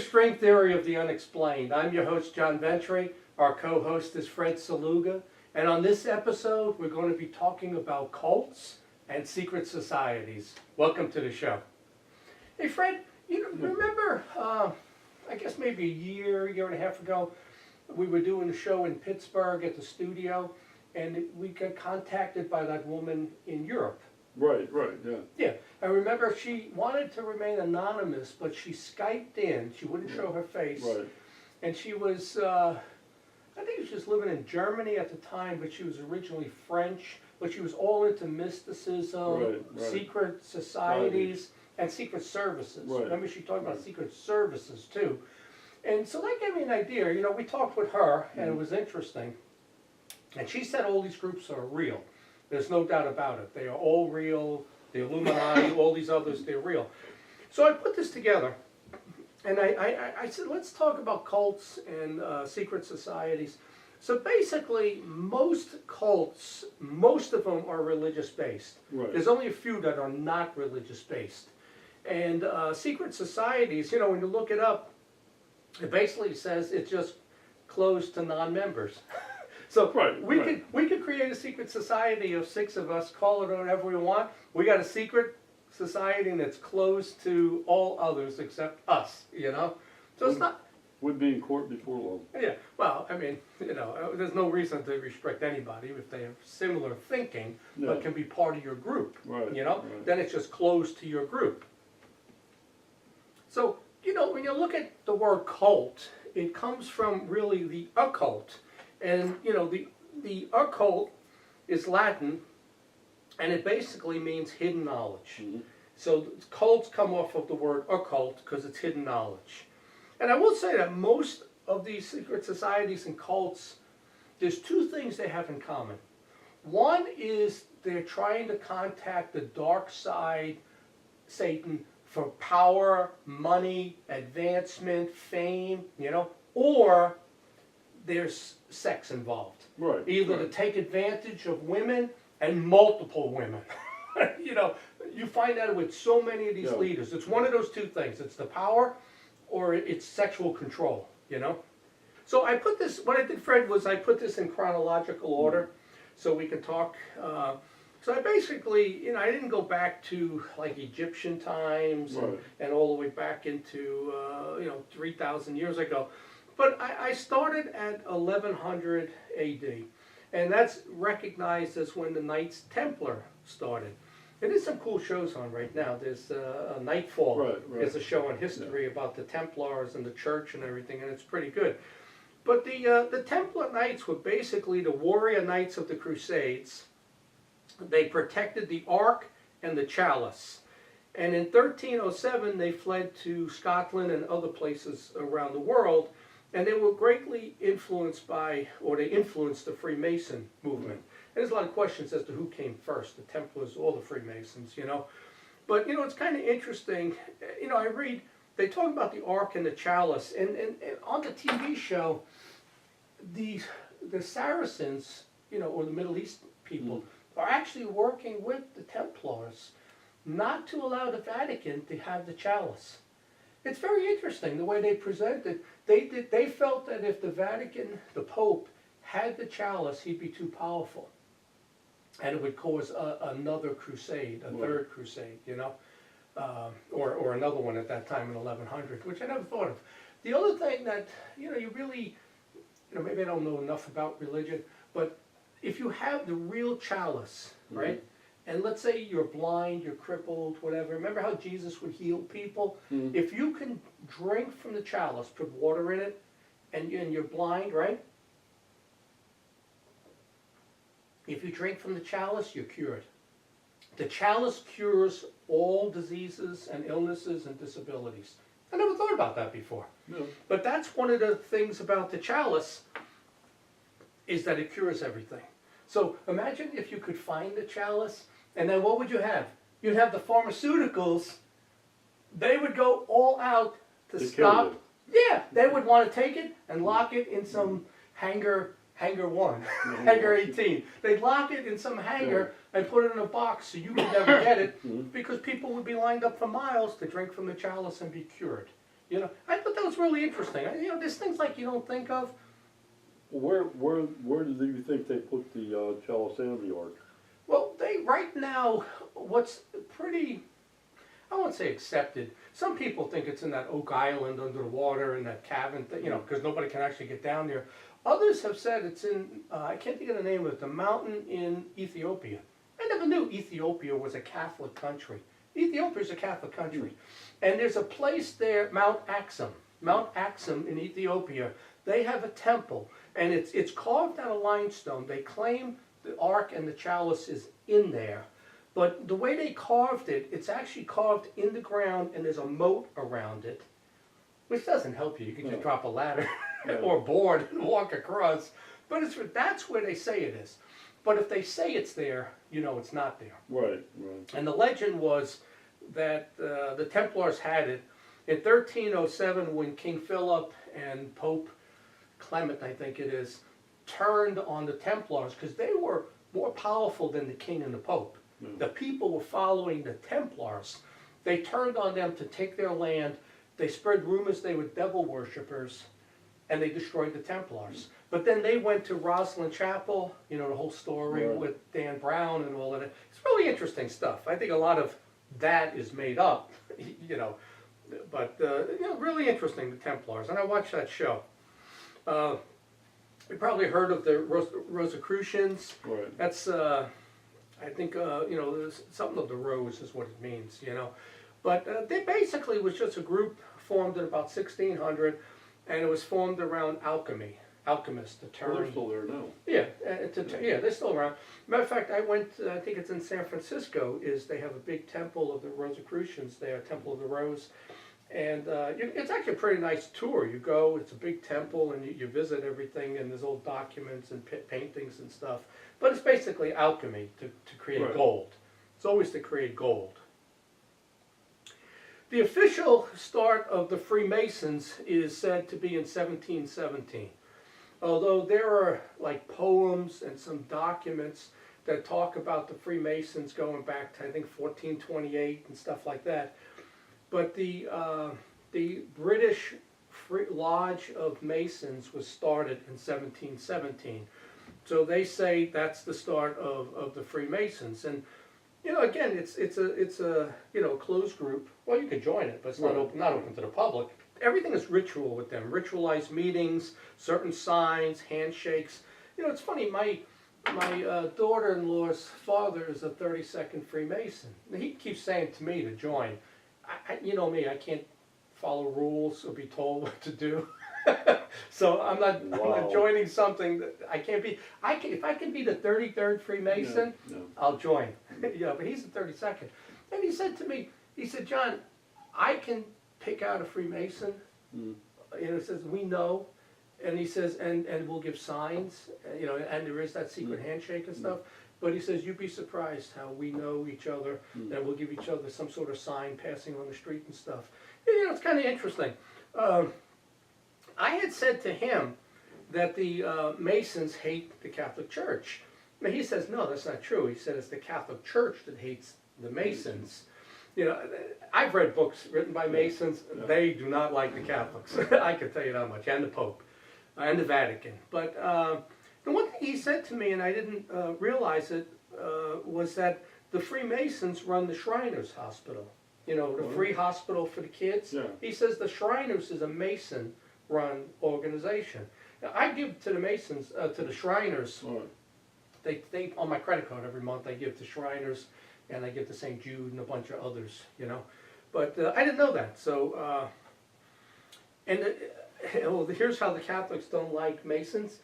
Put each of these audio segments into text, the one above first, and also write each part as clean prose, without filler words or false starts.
String Theory of the Unexplained. I'm your host, John Ventry. Our co-host is Fred Saluga. And on this episode, we're going to be talking about cults and secret societies. Welcome to the show. Hey, Fred, you remember, I guess maybe a year and a half ago, we were doing a show in Pittsburgh at the studio, and we got contacted by that woman in Europe. Right, yeah. Yeah, I remember she wanted to remain anonymous, but she Skyped in. She wouldn't show her face. Right. And she was, I think she was living in Germany at the time, but she was originally French. But she was all into mysticism, Right. secret societies, and secret services. Right. Remember, she talked about secret services too. And so that gave me an idea. You know, we talked with her, and it was interesting. And she said all these groups are real. There's no doubt about it. They are all real. The Illuminati, all these others, they're real. So I put this together, and I said, let's talk about cults and secret societies. So basically, most cults, most of them are religious-based. Right. There's only a few that are not religious-based. And secret societies, you know, when you look it up, it basically says it's just closed to non-members. So we could create a secret society of 6 of us, call it whatever we want. We got a secret society that's closed to all others except us, you know? So it's not... Would be in court before long. Yeah, well, I mean, you know, there's no reason to restrict anybody if they have similar thinking, but can be part of your group, you know? Right. Then it's just closed to your group. So, you know, when you look at the word cult, it comes from really the occult. And, you know, the occult is Latin, and it basically means hidden knowledge. Mm-hmm. So cults come off of the word occult because it's hidden knowledge. And I will say that most of these secret societies and cults, there's 2 things they have in common. One is they're trying to contact the dark side, Satan, for power, money, advancement, fame, you know, or there's sex involved. Right. Either to take advantage of women and multiple women. You know, you find that with so many of these leaders. It's one of those 2 things. It's the power or it's sexual control, you know. So I put this, what I did, Fred, was I put this in chronological order so we can talk. So I basically, you know, I didn't go back to like Egyptian times and all the way back into, you know, 3,000 years ago. But I started at 1100 AD, and that's recognized as when the Knights Templar started. And there's some cool shows on right now. There's Nightfall. There's a show on history about the Templars and the church and everything, and it's pretty good. But the Templar Knights were basically the warrior knights of the Crusades. They protected the Ark and the Chalice. And in 1307, they fled to Scotland and other places around the world. And they were greatly influenced by, or they influenced the Freemason movement. And there's a lot of questions as to who came first, the Templars or the Freemasons, you know. But, you know, it's kind of interesting. You know, I read, they talk about the Ark and the Chalice. And on the TV show, the Saracens, you know, or the Middle East people, are actually working with the Templars not to allow the Vatican to have the Chalice. It's very interesting the way they present it. They felt that if the Vatican, the Pope, had the chalice, he'd be too powerful. And it would cause another crusade, a third crusade, you know, or another one at that time in 1100, which I never thought of. The other thing that, you know, you really, you know, maybe I don't know enough about religion, but if you have the real chalice, right? And let's say you're blind, you're crippled, whatever. Remember how Jesus would heal people? If you can drink from the chalice, put water in it, and you're blind, right? If you drink from the chalice, you're cured. The chalice cures all diseases and illnesses and disabilities. I never thought about that before. No. But that's one of the things about the chalice, is that it cures everything. So imagine if you could find the chalice, and then what would you have? You'd have the pharmaceuticals. They would go all out to stop. Yeah, they would want to take it and lock it in some hangar 1, hangar 18. They'd lock it in some hangar and put it in a box so you could never get it, because people would be lined up for miles to drink from the chalice and be cured. You know, I thought that was really interesting. You know, there's things like you don't think of. Where do you think they put the chalice and the ark? Well, they right now, what's pretty, I won't say accepted. Some people think it's in that Oak Island under the water in that cabin, you know, because nobody can actually get down there. Others have said it's in, I can't think of the name of it, the mountain in Ethiopia. I never knew Ethiopia was a Catholic country. Ethiopia is a Catholic country. And there's a place there, Mount Axum in Ethiopia. They have a temple, and it's carved out of limestone. They claim the ark and the chalice is in there. But the way they carved it, it's actually carved in the ground, and there's a moat around it, which doesn't help you. You can just drop a ladder or a board and walk across. But that's where they say it is. But if they say it's there, you know it's not there. Right. And the legend was that the Templars had it in 1307 when King Philip and Pope Clement, I think it is, turned on the Templars because they were more powerful than the king and the Pope. The people were following the Templars. They turned on them to take their land. They spread rumors they were devil worshippers, and they destroyed the Templars. But then they went to Rosslyn Chapel, you know, the whole story with Dan Brown and all of that. It's really interesting stuff. I think a lot of that is made up, you know. But, you know, really interesting, the Templars. And I watched that show. You probably heard of the Rosicrucians. Right. That's, I think, you know, there's something of the rose is what it means, you know. But they basically was just a group formed in about 1600, and it was formed around alchemy. Alchemists to turn. Well, they're still there now. Yeah, yeah, they're still around. Matter of fact, I went. I think it's in San Francisco. They have a big temple of the Rosicrucians there, Temple of the Rose, and it's actually a pretty nice tour. You go, it's a big temple, and you visit everything, and there's old documents and paintings and stuff. But it's basically alchemy to create gold. It's always to create gold. The official start of the Freemasons is said to be in 1717. Although there are like poems and some documents that talk about the Freemasons going back to I think 1428 and stuff like that. But the British Lodge of Masons was started in 1717. So they say that's the start of the Freemasons. And you know, again, it's a you know, closed group. Well, you could join it, but it's not open to the public. Everything is ritual with them. Ritualized meetings, certain signs, handshakes. You know, it's funny. My daughter-in-law's father is a 32nd Freemason. He keeps saying to me to join. You know me. I can't follow rules or be told what to do. So I'm not joining something that I can't be. If I can be the 33rd Freemason, I'll join. You know, but he's the 32nd. And he said to me, he said, John, I can pick out a Freemason. You know, he says, we know. And he says, and we'll give signs, you know, and there is that secret handshake and stuff. But he says, you'd be surprised how we know each other, and we'll give each other some sort of sign passing on the street and stuff. You know, it's kind of interesting. I had said to him that the Masons hate the Catholic Church. Now he says, no, that's not true. He said it's the Catholic Church that hates the Masons. You know, I've read books written by Masons. They do not like the Catholics. I can tell you that much, and the Pope, and the Vatican. But the one thing he said to me, and I didn't realize it, was that the Freemasons run the Shriners Hospital. You know, the free hospital for the kids. Yeah. He says the Shriners is a Mason-run organization. Now, I give to the Masons, to the Shriners. They on my credit card every month. I give to Shriners, and I give to St. Jude and a bunch of others. You know, but I didn't know that. So, well, here's how the Catholics don't like Masons.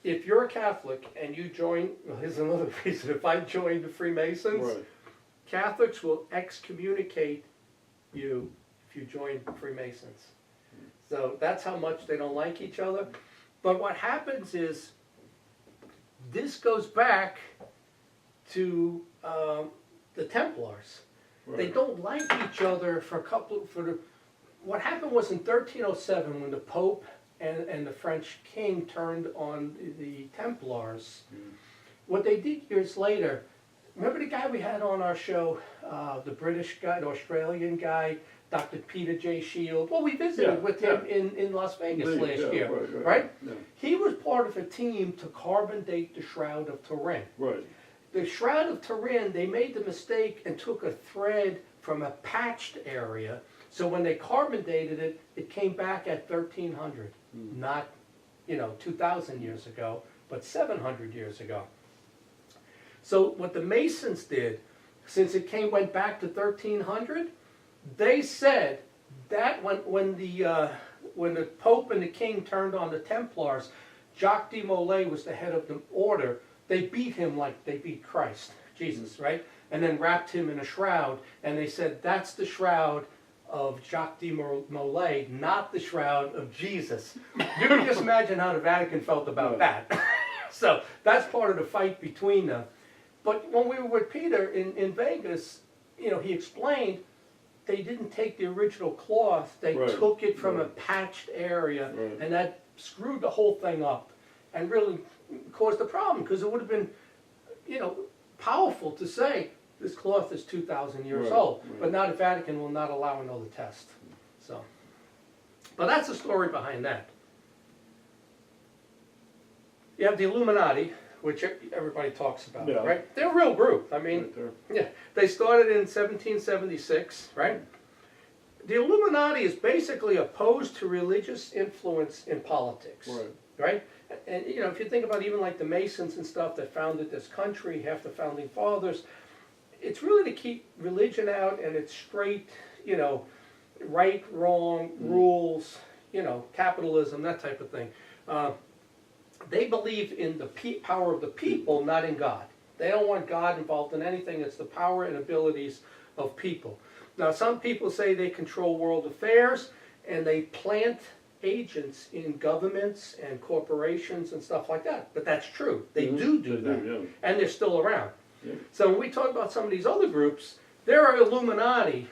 If you're a Catholic and you join, well, here's another reason. If I join the Freemasons, Catholics will excommunicate you if you join Freemasons. So that's how much they don't like each other. But what happens is, this goes back to the Templars. They don't like each other what happened was in 1307 when the Pope and the French king turned on the Templars. What they did years later, remember the guy we had on our show, the British guy, the Australian guy, Dr. Peter J. Shield. Well, we visited with him in Las Vegas last year, right? Yeah. He was part of a team to carbon date the Shroud of Turin. Right. The Shroud of Turin, they made the mistake and took a thread from a patched area. So when they carbon dated it, it came back at 1300, not, 2,000 years ago, but 700 years ago. So what the Masons did, since it went back to 1300, they said that when the Pope and the King turned on the Templars, Jacques de Molay was the head of the order. They beat him like they beat Christ, Jesus, right? And then wrapped him in a shroud, and they said that's the shroud of Jacques de Molay, not the shroud of Jesus. You can just imagine how the Vatican felt about that. So that's part of the fight between them. But when we were with Peter in Vegas, he explained they didn't take the original cloth, they took it from a patched area, and that screwed the whole thing up and really caused a problem, because it would have been, powerful to say this cloth is 2,000 years old, but now the Vatican will not allow another test. So, but that's the story behind that. You have the Illuminati, which everybody talks about, right? They're a real group. I mean, they started in 1776, right? The Illuminati is basically opposed to religious influence in politics, right? And if you think about even like the Masons and stuff that founded this country, half the founding fathers, it's really to keep religion out, and it's straight, right, wrong, rules, capitalism, that type of thing. They believe in the power of the people, not in God. They don't want God involved in anything. It's the power and abilities of people. Now, some people say they control world affairs, and they plant agents in governments and corporations and stuff like that. But that's true. They do that. And they're still around. So when we talk about some of these other groups, there are Illuminati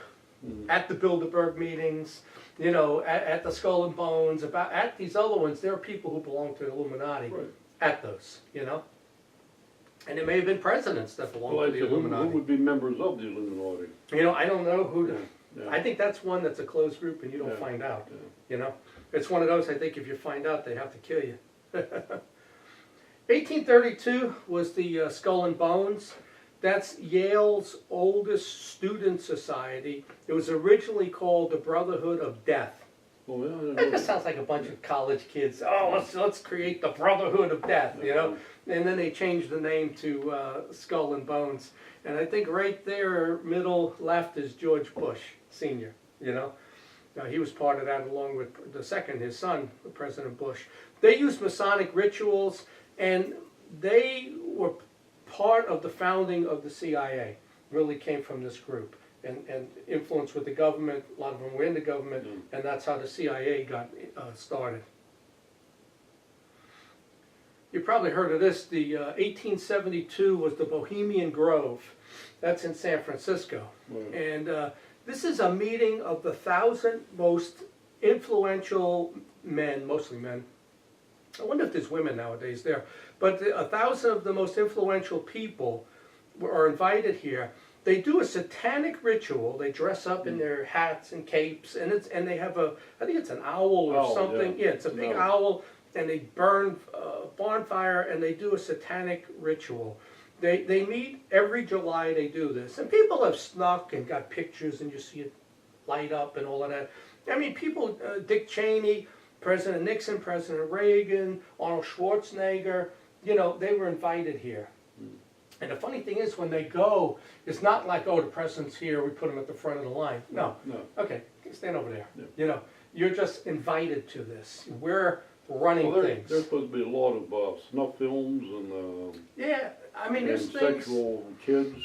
at the Bilderberg meetings, at the Skull and Bones, at these other ones. There are people who belong to the Illuminati at those, And there may have been presidents that belong to the Illuminati. Who would be members of the Illuminati? I don't know who. I think that's one that's a closed group, and you don't find out. It's one of those. I think if you find out, they have to kill you. 1832 was the Skull and Bones. That's Yale's oldest student society. It was originally called the Brotherhood of Death. Oh, yeah, That just sounds like a bunch of college kids. Oh, let's create the Brotherhood of Death, And then they changed the name to Skull and Bones. And I think right there, middle left, is George Bush Sr., he was part of that along with his son, President Bush. They used Masonic rituals, and they were part of the founding of the CIA. Really came from this group, and influence with the government. A lot of them were in the government, and that's how the CIA got started. You probably heard of this. The 1872 was the Bohemian Grove. That's in San Francisco. And this is a meeting of the 1,000 most influential men, mostly men. I wonder if there's women nowadays there. But 1,000 of the most influential people are invited here. They do a satanic ritual. They dress up in their hats and capes, and they have I think it's an owl or something. Yeah, it's a big owl, and they burn a bonfire, and they do a satanic ritual. They meet every July. They do this, and people have snuck and got pictures, and you see it light up and all of that. I mean, people, Dick Cheney, President Nixon, President Reagan, Arnold Schwarzenegger, they were invited here. And the funny thing is, when they go, it's not like, the president's here, we put him at the front of the line. No. Okay, stand over there. You're just invited to this. We're running things. There's supposed to be a lot of snuff films and there's sexual kids.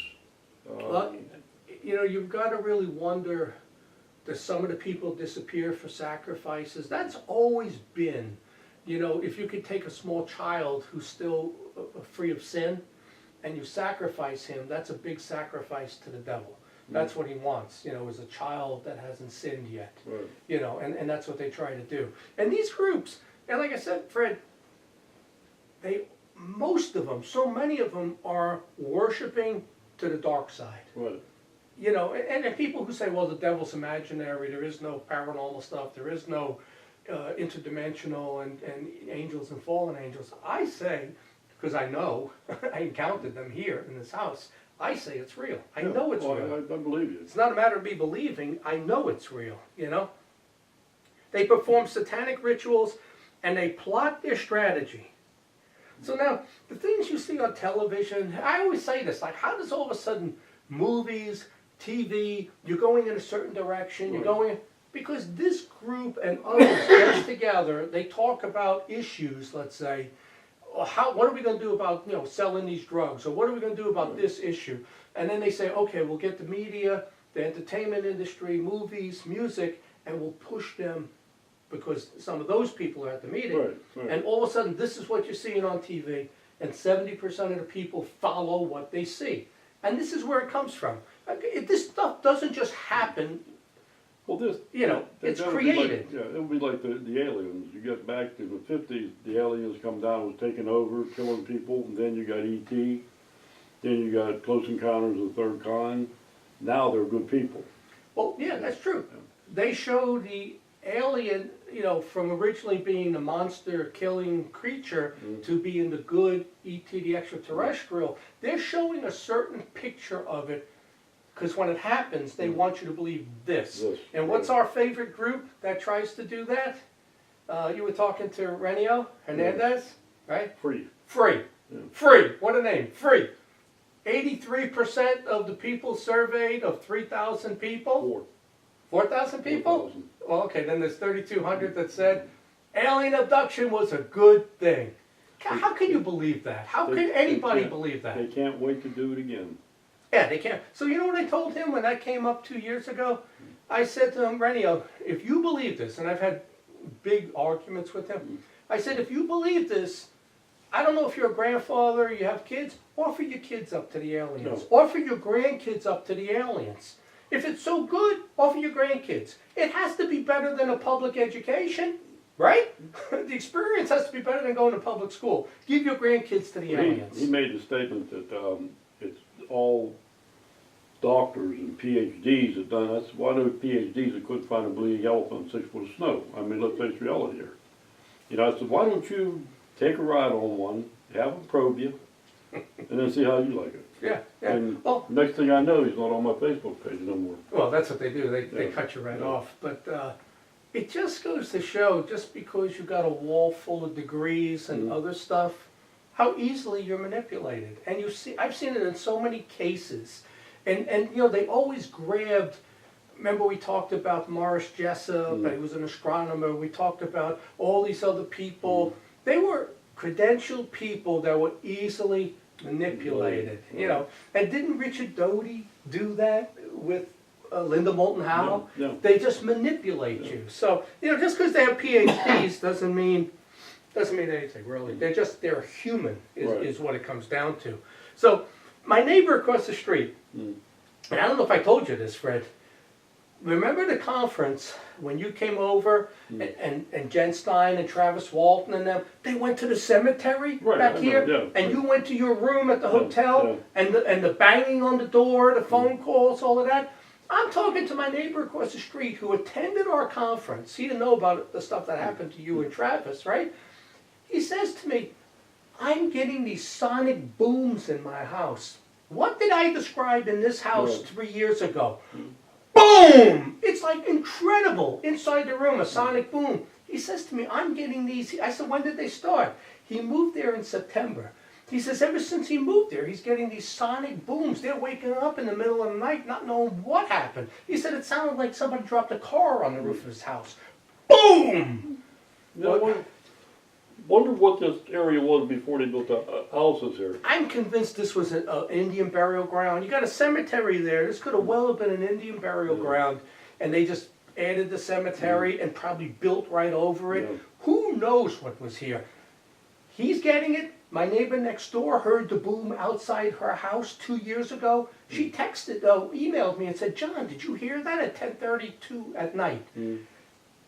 You've got to really wonder, does some of the people disappear for sacrifices? That's always been, if you could take a small child who's still free of sin, and you sacrifice him, that's a big sacrifice to the devil. That's what he wants, is a child that hasn't sinned yet. And that's what they try to do. And these groups, and like I said, Fred, most of them, so many of them are worshiping to the dark side. you know, and people who say, well, the devil's imaginary, there is no paranormal stuff, there is no interdimensional and angels and fallen angels. I say, because I know, I encountered them here in this house, I say it's real. I know it's real. I believe you. It's not a matter of me believing, I know it's real, you know? They perform satanic rituals and they plot their strategy. So now, the things you see on television, I always say this, like how does all of a sudden movies, TV, you're going in a certain direction, you're going, because this group and others get together, they talk about issues, let's say, what are we going to do about, you know, selling these drugs, or what are we going to do about this issue? And then they say, okay, we'll get the media, the entertainment industry, movies, music, and we'll push them because some of those people are at the meeting. Right. And all of a sudden, this is what you're seeing on TV, and 70% of the people follow what they see. And this is where it comes from. This stuff doesn't just happen. Well, this, you know, it's created. Like, it would be like the aliens. You get back to the 50s, the aliens come down, was taking over, killing people, and then you got E.T., then you got Close Encounters of the Third Kind. Now they're good people. Well, yeah, that's true. They show the alien, you know, from originally being a monster-killing creature to being the good E.T., the extraterrestrial. They're showing a certain picture of it, because when it happens, they want you to believe this. And what's our favorite group that tries to do that? You were talking to Renio Hernandez, right? Free. Free. Yeah. Free. What a name. Free. 83% of the people surveyed of 3,000 people. 4,000 people? 4,000. Well, okay, then there's 3,200 that said alien abduction was a good thing. How can you believe that? How can anybody believe that? They can't wait to do it again. Yeah, they can't. So you know what I told him when that came up 2 years ago? I said to him, Renio, if you believe this, and I've had big arguments with him, I said, if you believe this, I don't know if you're a grandfather, you have kids, offer your kids up to the aliens. No. Offer your grandkids up to the aliens. If it's so good, offer your grandkids. It has to be better than a public education, right? The experience has to be better than going to public school. Give your grandkids to the aliens. He made the statement that it's all doctors and PhDs have done. That's why those PhDs that couldn't find a bleeding elephant in 6 foot of snow. I mean, let's face reality here. You know, I said, why don't you take a ride on one, have them probe you, and then see how you like it. Yeah, yeah. And Well, next thing I know, he's not on my Facebook page no more. well, that's what they do. They Yeah. cut you right Yeah. off. But it just goes to show, just because you got a wall full of degrees and other stuff, how easily you're manipulated. And you see, I've seen it in so many cases. And you know, they always grabbed. Remember, we talked about Morris Jessup, and he was an astronomer. We talked about all these other people. They were credentialed people that were easily manipulated, you know. And didn't Richard Doty do that with Linda Moulton Howe? Yeah. They just manipulate you. So, you know, just because they have PhDs doesn't mean anything, really. They're human, is what it comes down to. So, my neighbor across the street, and I don't know if I told you this, Fred, remember the conference when you came over and Jen Stein and Travis Walton and them, they went to the cemetery back here, and you went to your room at the hotel, and the banging on the door, the phone calls, all of that. I'm talking to my neighbor across the street who attended our conference. He didn't know about the stuff that happened to you and Travis, right? He says to me, I'm getting these sonic booms in my house. What did I describe in this house 3 years ago? Boom! It's like incredible. Inside the room, a sonic boom. He says to me, I'm getting these. I said, when did they start? He moved there in September. He says, ever since he moved there, he's getting these sonic booms. They're waking up in the middle of the night, not knowing what happened. He said it sounded like somebody dropped a car on the roof of his house. Boom! Wonder what this area was before they built the houses here. I'm convinced this was an Indian burial ground. You got a cemetery there. This could have well have been an Indian burial ground. And they just added the cemetery and probably built right over it. Who knows what was here? He's getting it. My neighbor next door heard the boom outside her house 2 years ago. She texted, emailed me and said, John, did you hear that at 10:32 at night?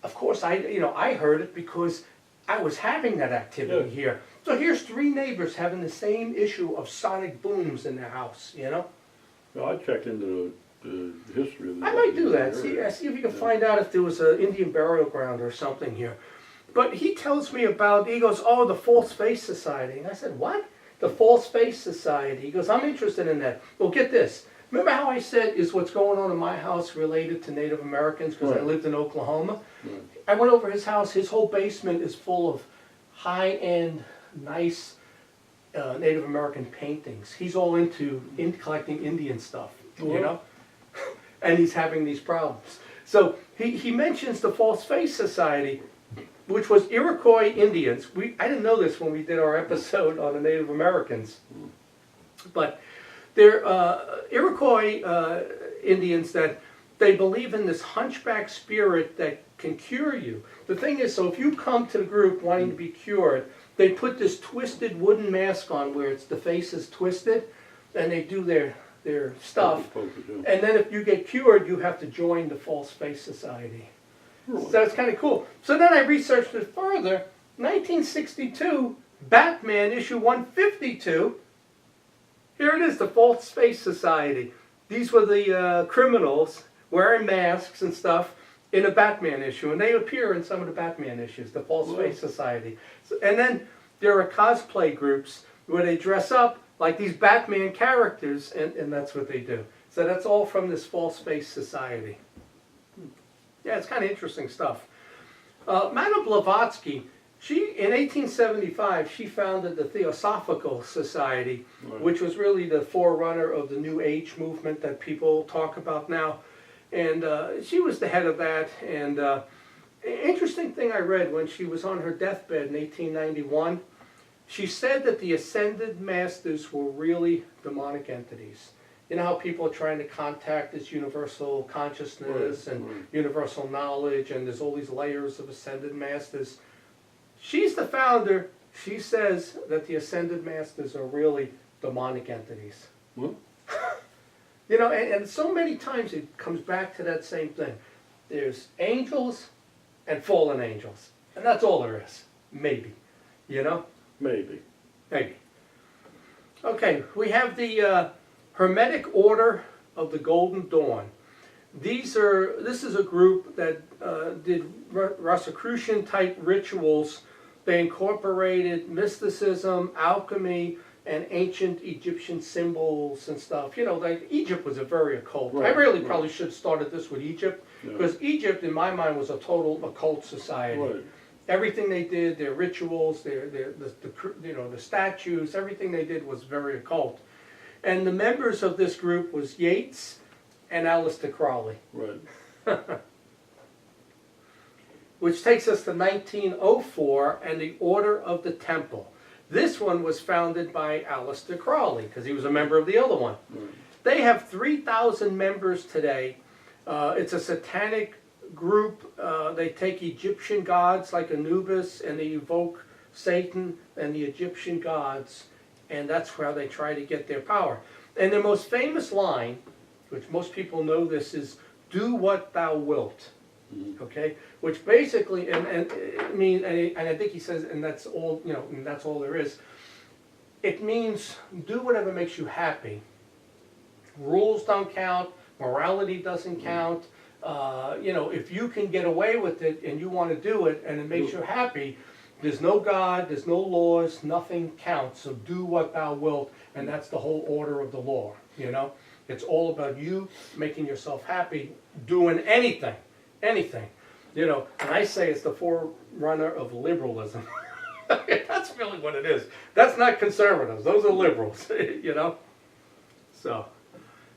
Of course, I heard it because I was having that activity here. So here's 3 neighbors having the same issue of sonic booms in their house, you know? Well, I checked into the history of the. I might do that. area. See if you can Yeah. find out if there was an Indian burial ground or something here. But he tells me about, he goes, oh, the False Face Society. And I said, what? The False Face Society. He goes, I'm interested in that. Well, get this. Remember how I said, is what's going on in my house related to Native Americans because I Right. lived in Oklahoma? Right. I went over his house. His whole basement is full of high-end, nice Native American paintings. He's all into collecting Indian stuff, you Wow. know? And he's having these problems. So he mentions the False Face Society, which was Iroquois Indians. I didn't know this when we did our episode on the Native Americans. But they're Iroquois Indians that they believe in this hunchback spirit that can cure you. The thing is, so if you come to the group wanting to be cured, they put this twisted wooden mask on where the face is twisted, and they do their stuff. Focus, yeah. And then if you get cured, you have to join the False Face Society. Really? So it's kind of cool. So then I researched it further. 1962, Batman issue 152. Here it is, the False Face Society. These were the criminals wearing masks and stuff in a Batman issue. And they appear in some of the Batman issues, the False Face Society. And then there are cosplay groups where they dress up like these Batman characters, and that's what they do. So that's all from this False Face Society. Yeah, it's kind of interesting stuff. Madame Blavatsky, in 1875, she founded the Theosophical Society, Right. which was really the forerunner of the New Age movement that people talk about now. And she was the head of that. And interesting thing I read when she was on her deathbed in 1891, she said that the ascended masters were really demonic entities. You know how people are trying to contact this universal consciousness Right, and right. universal knowledge, and there's all these layers of ascended masters. She's the founder. She says that the ascended masters are really demonic entities. Well, You know, and so many times it comes back to that same thing. There's angels and fallen angels. And that's all there is. Maybe. You know? maybe. Maybe. Okay, we have the Hermetic Order of the Golden Dawn. This is a group that did Rosicrucian type rituals. They incorporated mysticism, alchemy, and ancient Egyptian symbols and stuff. You know, like Egypt was a very occult. Right, I really right. probably should have started this with Egypt, Yeah. because Egypt, in my mind, was a total occult society. Right. Everything they did, their rituals, the statues, everything they did was very occult. And the members of this group was Yeats and Aleister Crowley, Right. which takes us to 1904 and the Order of the Temple. This one was founded by Aleister Crowley because he was a member of the other one. Right. They have 3,000 members today. It's a satanic group. They take Egyptian gods like Anubis and they evoke Satan and the Egyptian gods, and that's how they try to get their power. And their most famous line, which most people know this, is "Do what thou wilt." Mhm. Okay, which basically, and I mean, and I think he says, and that's all, you know, and that's all there is. It means do whatever makes you happy. Rules don't count. Morality doesn't count. You know, if you can get away with it and you want to do it and it makes you happy, there's no God, there's no laws, nothing counts. So do what thou wilt, and that's the whole order of the law. You know, it's all about you making yourself happy, doing anything. Anything, you know, and I say it's the forerunner of liberalism. That's really what it is. That's not conservatives, those are liberals, you know. So,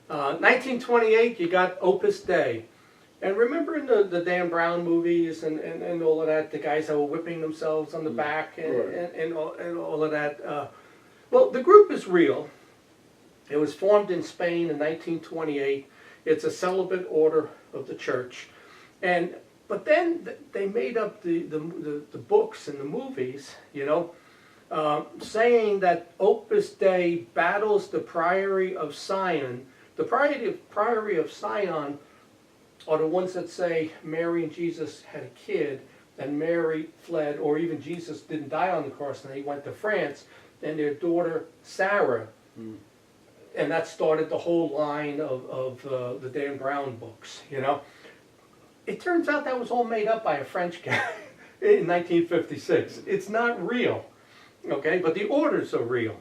1928, you got Opus Dei. And remember in the Dan Brown movies and all of that, the guys that were whipping themselves on the back and all of that. Well, the group is real. It was formed in Spain in 1928. It's a celibate order of the church. But then they made up the books and the movies, you know, saying that Opus Dei battles the Priory of Sion. The Priory of Sion are the ones that say Mary and Jesus had a kid, and Mary fled, or even Jesus didn't die on the cross, and he went to France, and their daughter Sarah And that started the whole line of the Dan Brown books, you know. It turns out that was all made up by a French guy in 1956. It's not real, okay, but the orders are real.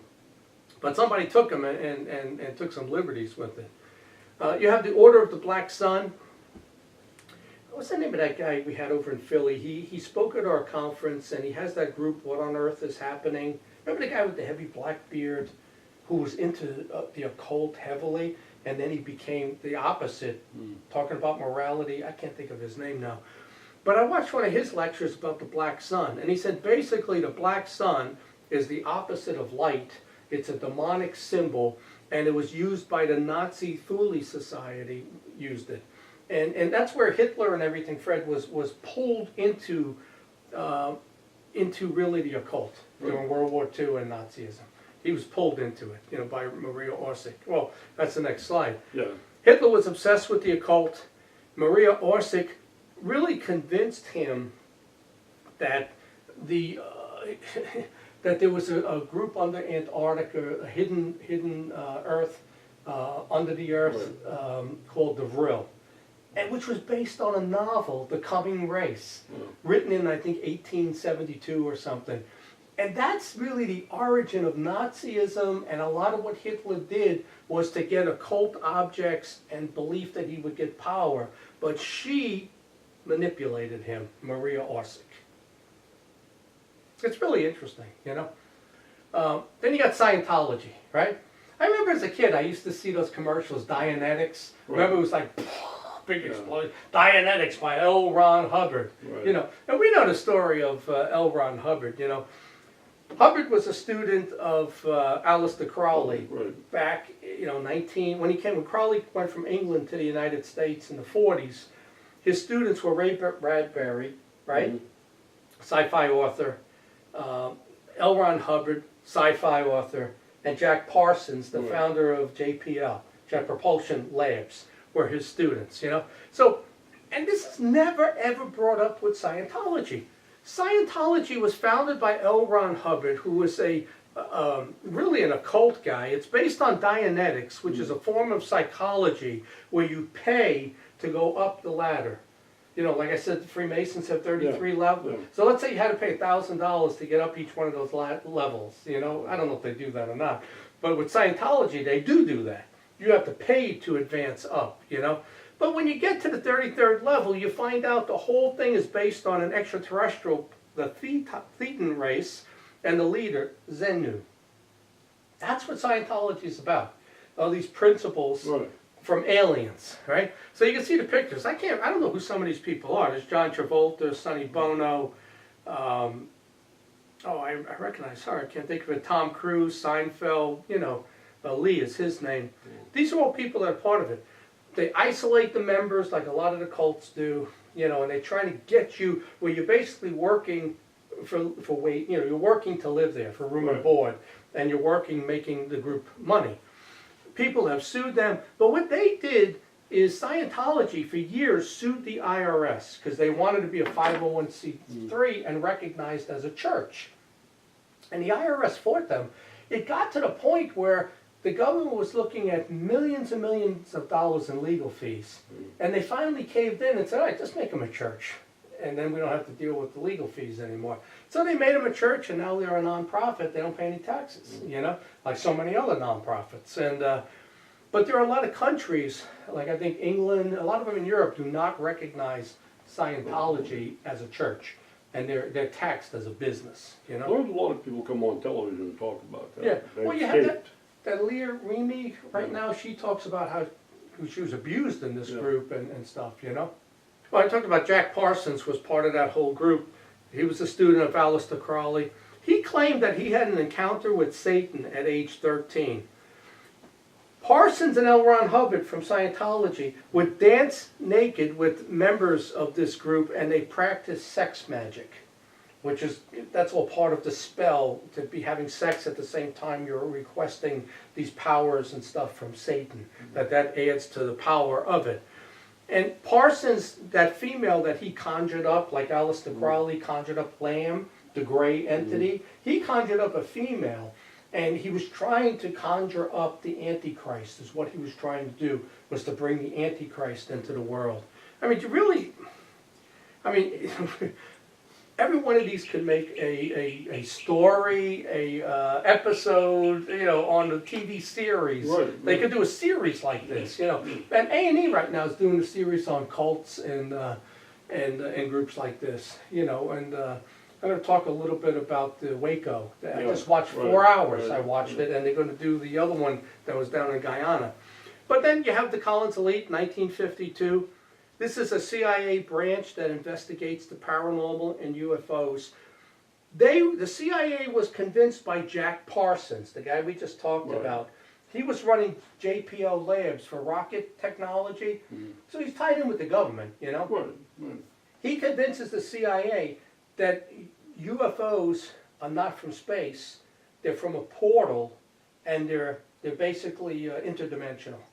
But somebody took them and took some liberties with it. You have the Order of the Black Sun. What's the name of that guy we had over in Philly? He spoke at our conference, and he has that group, What on Earth is Happening? Remember the guy with the heavy black beard who was into the occult heavily, and then he became the opposite, talking about morality. I can't think of his name now. But I watched one of his lectures about the black sun, and he said basically the black sun is the opposite of light. It's a demonic symbol, and it was used by the Nazi Thule Society, used it. And that's where Hitler and everything, Fred, was pulled into really the occult during World War II and Nazism. He was pulled into it, you know, by Maria Orsic. Well, that's the next slide. Yeah. Hitler was obsessed with the occult. Maria Orsic really convinced him that that there was a group under Antarctica, a hidden Earth under the Earth, called the Vril, and which was based on a novel, The Coming Race, written in I think 1872 or something. And that's really the origin of Nazism, and a lot of what Hitler did was to get occult objects and belief that he would get power. But she manipulated him, Maria Orsic. It's really interesting, you know. Then you got Scientology, right? I remember as a kid, I used to see those commercials, Dianetics. Right. Remember, it was like, big explosion. Dianetics by L. Ron Hubbard. Right. You know, and we know the story of L. Ron Hubbard, you know. Hubbard was a student of Aleister Crowley back, you know, when Crowley went from England to the United States in the 40s. His students were Ray Bradbury, right? Sci-fi author. L. Ron Hubbard, sci-fi author, and Jack Parsons, the founder of JPL, Jet Propulsion Labs, were his students, you know. So, and this is never ever brought up with Scientology. Scientology was founded by L. Ron Hubbard, who was really an occult guy. It's based on Dianetics, which is a form of psychology where you pay to go up the ladder. You know, like I said, the Freemasons have 33 levels. Yeah. So let's say you had to pay $1,000 to get up each one of those levels. You know, I don't know if they do that or not. But with Scientology, they do that. You have to pay to advance up, you know. But when you get to the 33rd level, you find out the whole thing is based on an extraterrestrial, the Thetan race, and the leader, Xenu. That's what Scientology is about. All these principles from aliens, right? So you can see the pictures. I don't know who some of these people are. There's John Travolta, Sonny Bono. I recognize her. I can't think of it. Tom Cruise, Seinfeld. You know, Lee is his name. These are all people that are part of it. They isolate the members like a lot of the cults do, you know, and they try to get you where you're basically working for wait, you know, you're working to live there for room and board, and you're working making the group money. People have sued them, but what they did is Scientology for years sued the IRS because they wanted to be a 501c3 and recognized as a church. And the IRS fought them. It got to the point where the government was looking at millions and millions of dollars in legal fees. And they finally caved in and said, all right, just make them a church. And then we don't have to deal with the legal fees anymore. So they made them a church, and now they're a nonprofit. They don't pay any taxes, you know, like so many other nonprofits. And but there are a lot of countries, like I think England, a lot of them in Europe, do not recognize Scientology as a church. And they're taxed as a business, you know. There's a lot of people come on television and talk about that. Yeah, well, you have that Leah Remy right now, she talks about how she was abused in this group and stuff, you know. Well, I talked about Jack Parsons was part of that whole group. He was a student of Aleister Crowley. He claimed that he had an encounter with Satan at age 13. Parsons and L. Ron Hubbard from Scientology would dance naked with members of this group, and they practiced sex magic, that's all part of the spell, to be having sex at the same time you're requesting these powers and stuff from Satan. That adds to the power of it. And Parsons, that female that he conjured up, like Aleister Crowley conjured up Lamb, the gray entity, he conjured up a female And he was trying to conjure up the Antichrist, is what he was trying to do, was to bring the Antichrist into the world. I mean, every one of these could make a story, episode, on the TV series. Right, They right. could do a series like this, And A&E right now is doing a series on cults and groups like this, And I'm going to talk a little bit about the Waco. I just watched 4 hours. I watched it, and they're going to do the other one that was down in Guyana. But then you have the CULTS Elite, 1952. This is a CIA branch that investigates the paranormal and UFOs. The CIA was convinced by Jack Parsons, the guy we just talked about. He was running JPL Labs for rocket technology, so he's tied in with the government, He convinces the CIA that UFOs are not from space, they're from a portal, and they're basically interdimensional,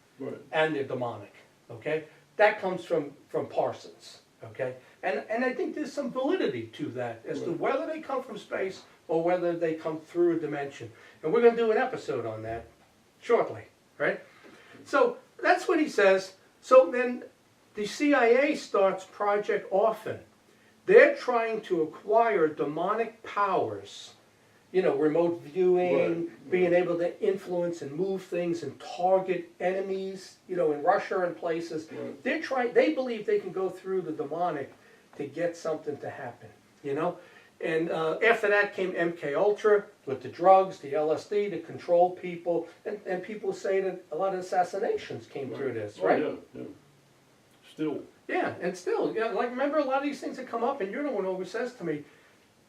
and they're demonic, okay? That comes from Parsons, okay? And I think there's some validity to that as to whether they come from space or whether they come through a dimension. And we're going to do an episode on that shortly, right? So that's what he says. So then the CIA starts Project Orphan. They're trying to acquire demonic powers, remote viewing, being able to influence and move things and target enemies, in Russia and places. They believe they can go through the demonic to get something to happen, And after that came MK Ultra with the drugs, the LSD to control people, and people say that a lot of assassinations came through this, right? Yeah. Still. Yeah, and still, remember a lot of these things that come up, and you're the one who always says to me,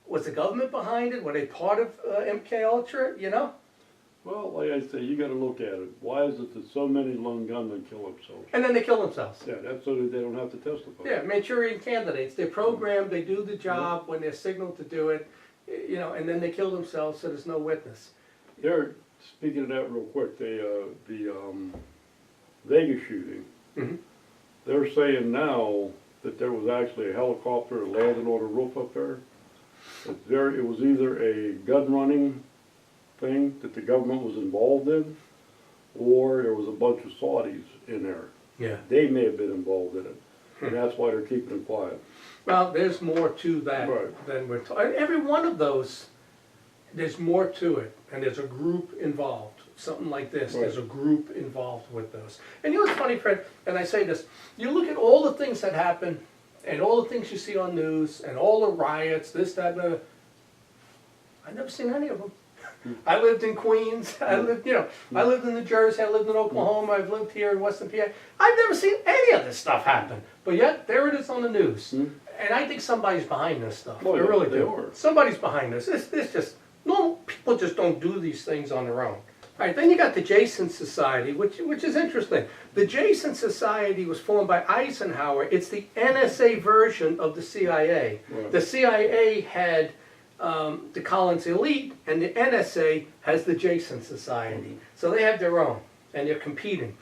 was the government behind it? Were they part of MK Ultra? Well, like I say, you got to look at it. Why is it that so many lone gunmen kill themselves? And then they kill themselves. Yeah, that's so that they don't have to testify. Yeah, Manchurian candidates. They're programmed, they do the job when they're signaled to do it, and then they kill themselves so there's no witness. They're, speaking of that real quick, the Vegas shooting, they're saying now that there was actually a helicopter landing on a roof up there. It was either a gun running thing that the government was involved in, or there was a bunch of Saudis in there. Yeah. They may have been involved in it, and that's why they're keeping it quiet. Well, there's more to that than we're talking. Every one of those, there's more to it, and there's a group involved. Something like this, there's a group involved with those. And what's funny, Fred, and I say this, you look at all the things that happen, and all the things you see on news, and all the riots, this, that, and the... I've never seen any of them. I lived in Queens, I lived in New Jersey, I lived in Oklahoma, I've lived here in Western PA. I've never seen any of this stuff happen. But yet, there it is on the news. And I think somebody's behind this stuff. Well, I really they do. are. Somebody's behind this. This just, people just don't do these things on their own. All right, then you got the Jason Society, which is interesting. The Jason Society was formed by Eisenhower. It's the NSA version of the CIA. The CIA had the Collins Elite, and the NSA has the Jason Society. So they have their own, and they're competing.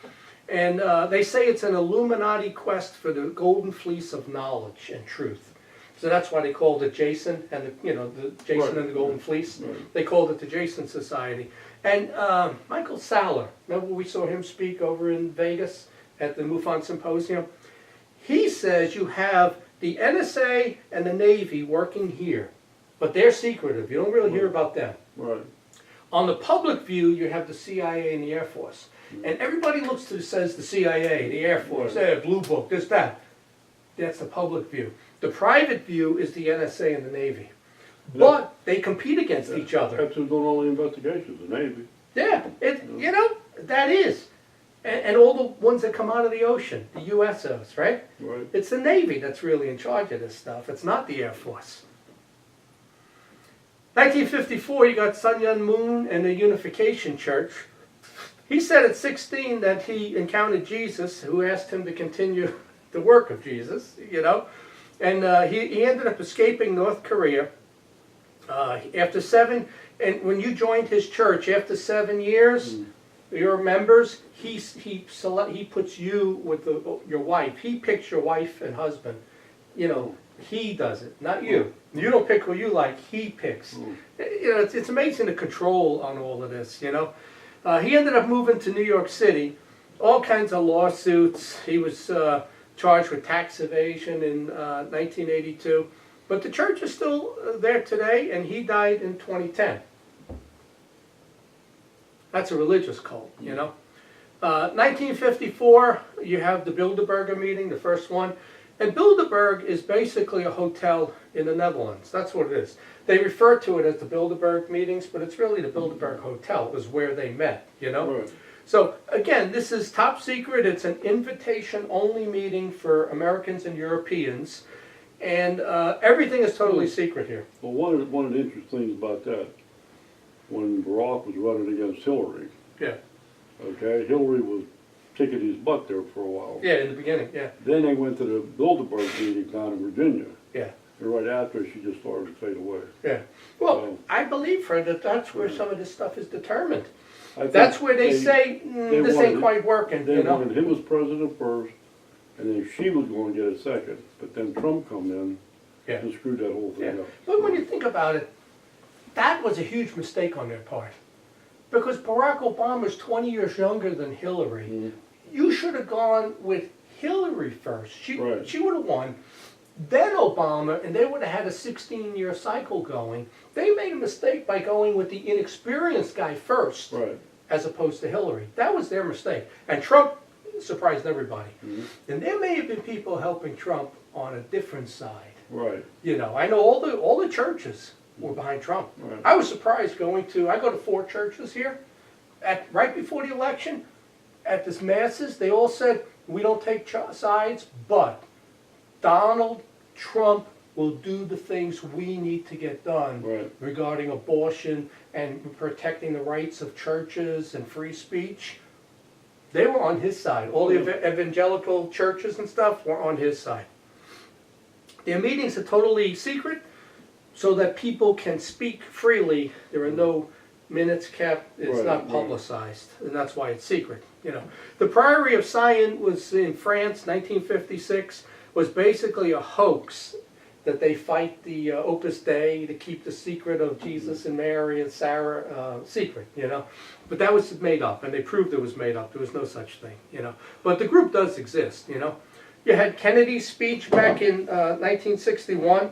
And they say it's an Illuminati quest for the golden fleece of knowledge and truth. So that's why they called it Jason, and the Jason and the Golden Fleece. They called it the Jason Society. And Michael Saller, remember we saw him speak over in Vegas at the MUFON Symposium? He says you have the NSA and the Navy working here, but they're secretive. You don't really hear about them. On the public view, you have the CIA and the Air Force. And everybody says the CIA, the Air Force, Blue Book, this, that. That's the public view. The private view is the NSA and the Navy. But they compete against each other. That's who's doing all the investigations, the Navy. Yeah, that is. And all the ones that come out of the ocean, the USOs, right? It's the Navy that's really in charge of this stuff. It's not the Air Force. 1954, you got Sun Yat Moon and the Unification Church. He said at 16 that he encountered Jesus, who asked him to continue the work of Jesus, And he ended up escaping North Korea. After 7, and when you joined his church, after 7 years, your members, he puts you with your wife. He picks your wife and husband, He does it, not you. You don't pick who you like, he picks. You know, it's amazing the control on all of this, you know. He ended up moving to New York City, all kinds of lawsuits. He was charged with tax evasion in 1982. But the church is still there today, and he died in 2010. That's a religious cult, you know. 1954, you have the Bilderberger meeting, the first one. And Bilderberg is basically a hotel in the Netherlands. That's what it is. They refer to it as the Bilderberg meetings, but it's really the Bilderberg Hotel is where they met, you know. Right. So again, this is top secret. It's an invitation-only meeting for Americans and Europeans. And everything is totally secret here. Well, one of the interesting things about that, when Barack was running against Hillary, Yeah. okay, Hillary was kicking his butt there for a while. Yeah, in the beginning, yeah. Then they went to the Bilderberg meeting down in Virginia. Yeah. And right after, she just started to fade away. Yeah. Well, I believe, Fred, that that's where some of this stuff is determined. I think That's where they say, they this wanted- ain't quite working, They you know? wanted him as president first, and then she was going to get a second. But then Trump come in Yeah. and screwed that whole Yeah. thing up. But when you think about it, that was a huge mistake on their part. Because Barack Obama's 20 years younger than Hillary. Mhm. You should have gone with Hillary first. She Right. would have won. Then Obama, and they would have had a 16-year cycle going. They made a mistake by going with the inexperienced guy first, Right. as opposed to Hillary. That was their mistake. And Trump surprised everybody. Mhm. And there may have been people helping Trump on a different side. Right. You know, I know all the churches were behind Trump. Right. I was surprised I go to 4 churches here. Right before the election, at this masses, they all said, we don't take sides, but Donald Trump will do the things we need to get done Right. regarding abortion and protecting the rights of churches and free speech. They were on his side. All the evangelical churches and stuff were on his side. Their meetings are totally secret so that people can speak freely. There are no minutes kept. It's Right, not right. publicized, and that's why it's secret. You know, the Priory of Sion was in France, 1956. Was basically a hoax that they fight the Opus Dei to keep the secret of Jesus and Mary and Sarah secret. You know, but that was made up, and they proved it was made up. There was no such thing. You know, but the group does exist. You know, you had Kennedy's speech back in 1961.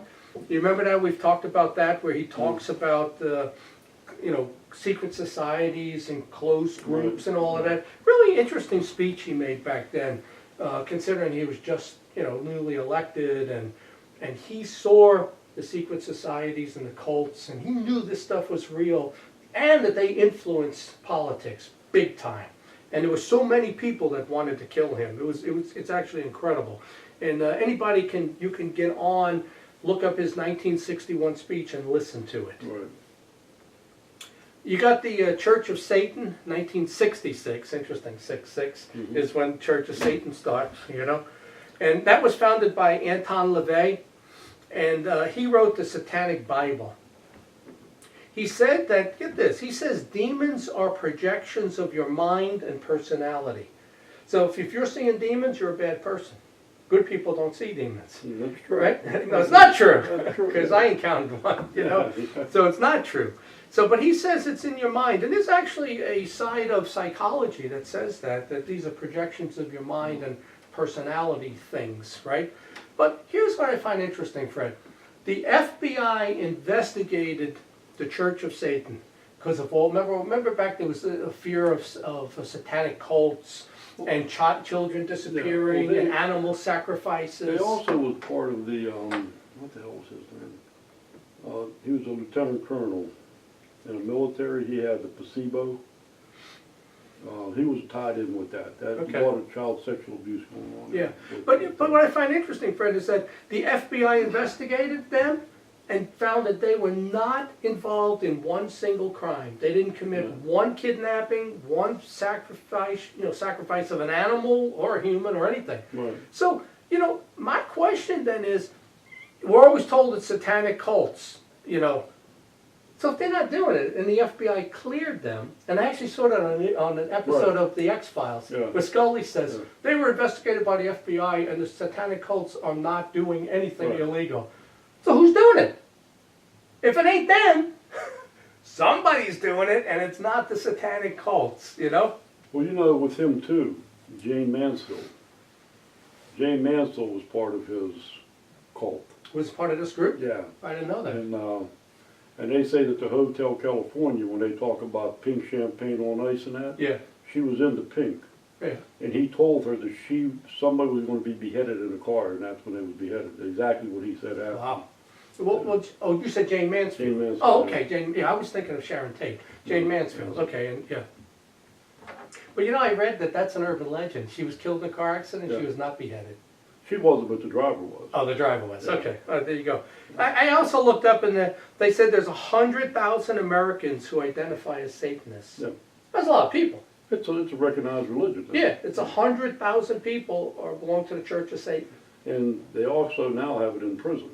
You remember that? We've talked about that, where he talks about you know, secret societies and closed groups and all of that. Really interesting speech he made back then, considering he was just, you know, newly elected, and he saw the secret societies and the cults, and he knew this stuff was real, and that they influenced politics big time. And there were so many people that wanted to kill him. It's actually incredible. And you can get on, look up his 1961 speech and listen to it. Right. You got the Church of Satan, 1966. Interesting, 66 is when Church of Satan starts, you know. And that was founded by Anton LaVey, and he wrote the Satanic Bible. He said that, get this, he says demons are projections of your mind and personality. So if you're seeing demons, you're a bad person. Good people don't see demons. That's true. Right? No, it's not true, That's true. because I encountered one, you know. Yeah. So it's not true. So, but he says it's in your mind, and there's actually a side of psychology that says that these are projections of your mind and personality things, right? But here's what I find interesting, Fred. The FBI investigated the Church of Satan because of all. Remember back there was a fear of satanic cults and children disappearing they- and animal sacrifices. They also was part of the, what the hell was his name? He was a lieutenant colonel in the military. He had the placebo. He was tied in with that. That Okay. a lot of child sexual abuse going on. Yeah, but what I find interesting, Fred, is that the FBI investigated them and found that they were not involved in one single crime. They didn't commit one kidnapping, one sacrifice of an animal or a human or anything. Right. So, you know, my question then is, we're always told it's satanic cults, you know. So if they're not doing it, and the FBI cleared them, and I actually saw that on an episode Right. of The X-Files, Yeah. where Scully says, Yeah. they were investigated by the FBI, and the satanic cults are not doing anything Right. illegal. So who's doing it? If it ain't them, somebody's doing it, and it's not the satanic cults, you know? Well, you know, with him too, Jane Mansfield. Jane Mansfield was part of his cult. Was part of this group? Yeah. I didn't know that. And they say that the Hotel California, when they talk about pink champagne on ice and that, Yeah, she was into pink. yeah. And he told her that somebody was going to be beheaded in a car, and that's when they was beheaded. Exactly what he said after. Wow. Oh, you said Jane Mansfield. Jane Mansfield, Oh, yeah. okay, Jane, yeah, I was thinking of Sharon Tate. Jane Mansfield, okay, and, yeah. But you know, I read that that's an urban legend. She was killed in a car accident, she Yeah. was not beheaded. She wasn't, but the driver was. Oh, the driver was, Yeah. okay, there you go. I also looked up they said there's 100,000 Americans who identify as Satanists. Yeah. That's a lot of people. It's a recognized religion. Yeah, it's 100,000 people belong to the Church of Satan. And they also now have it in prison.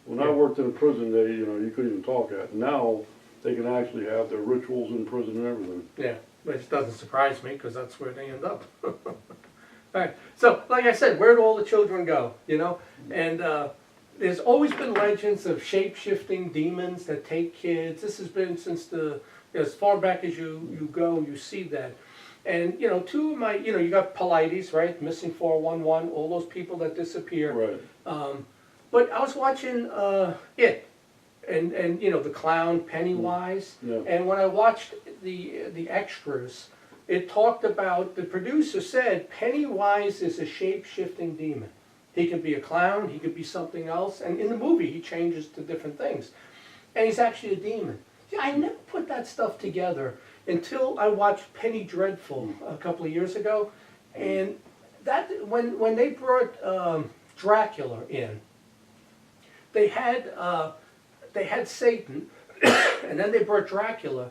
When I Yeah. worked in a prison, you couldn't even talk at. Now they can actually have their rituals in prison and everything. Yeah, which doesn't surprise me because that's where they end up. All right. So, like I said, where do all the children go? You know, and there's always been legends of shape-shifting demons that take kids. This has been since as far back as you go, you see that. And you know, two of my, you got Polites, right? Missing 411, all those people that disappear. Right. But I was watching it, and the clown Pennywise, Yeah. and when I watched the extras, it talked about, the producer said Pennywise is a shape-shifting demon. He could be a clown, he could be something else, and in the movie he changes to different things. And he's actually a demon. Yeah, I never put that stuff together until I watched Penny Dreadful a couple of years ago, and that when they brought Dracula in, they had Satan, and then they brought Dracula.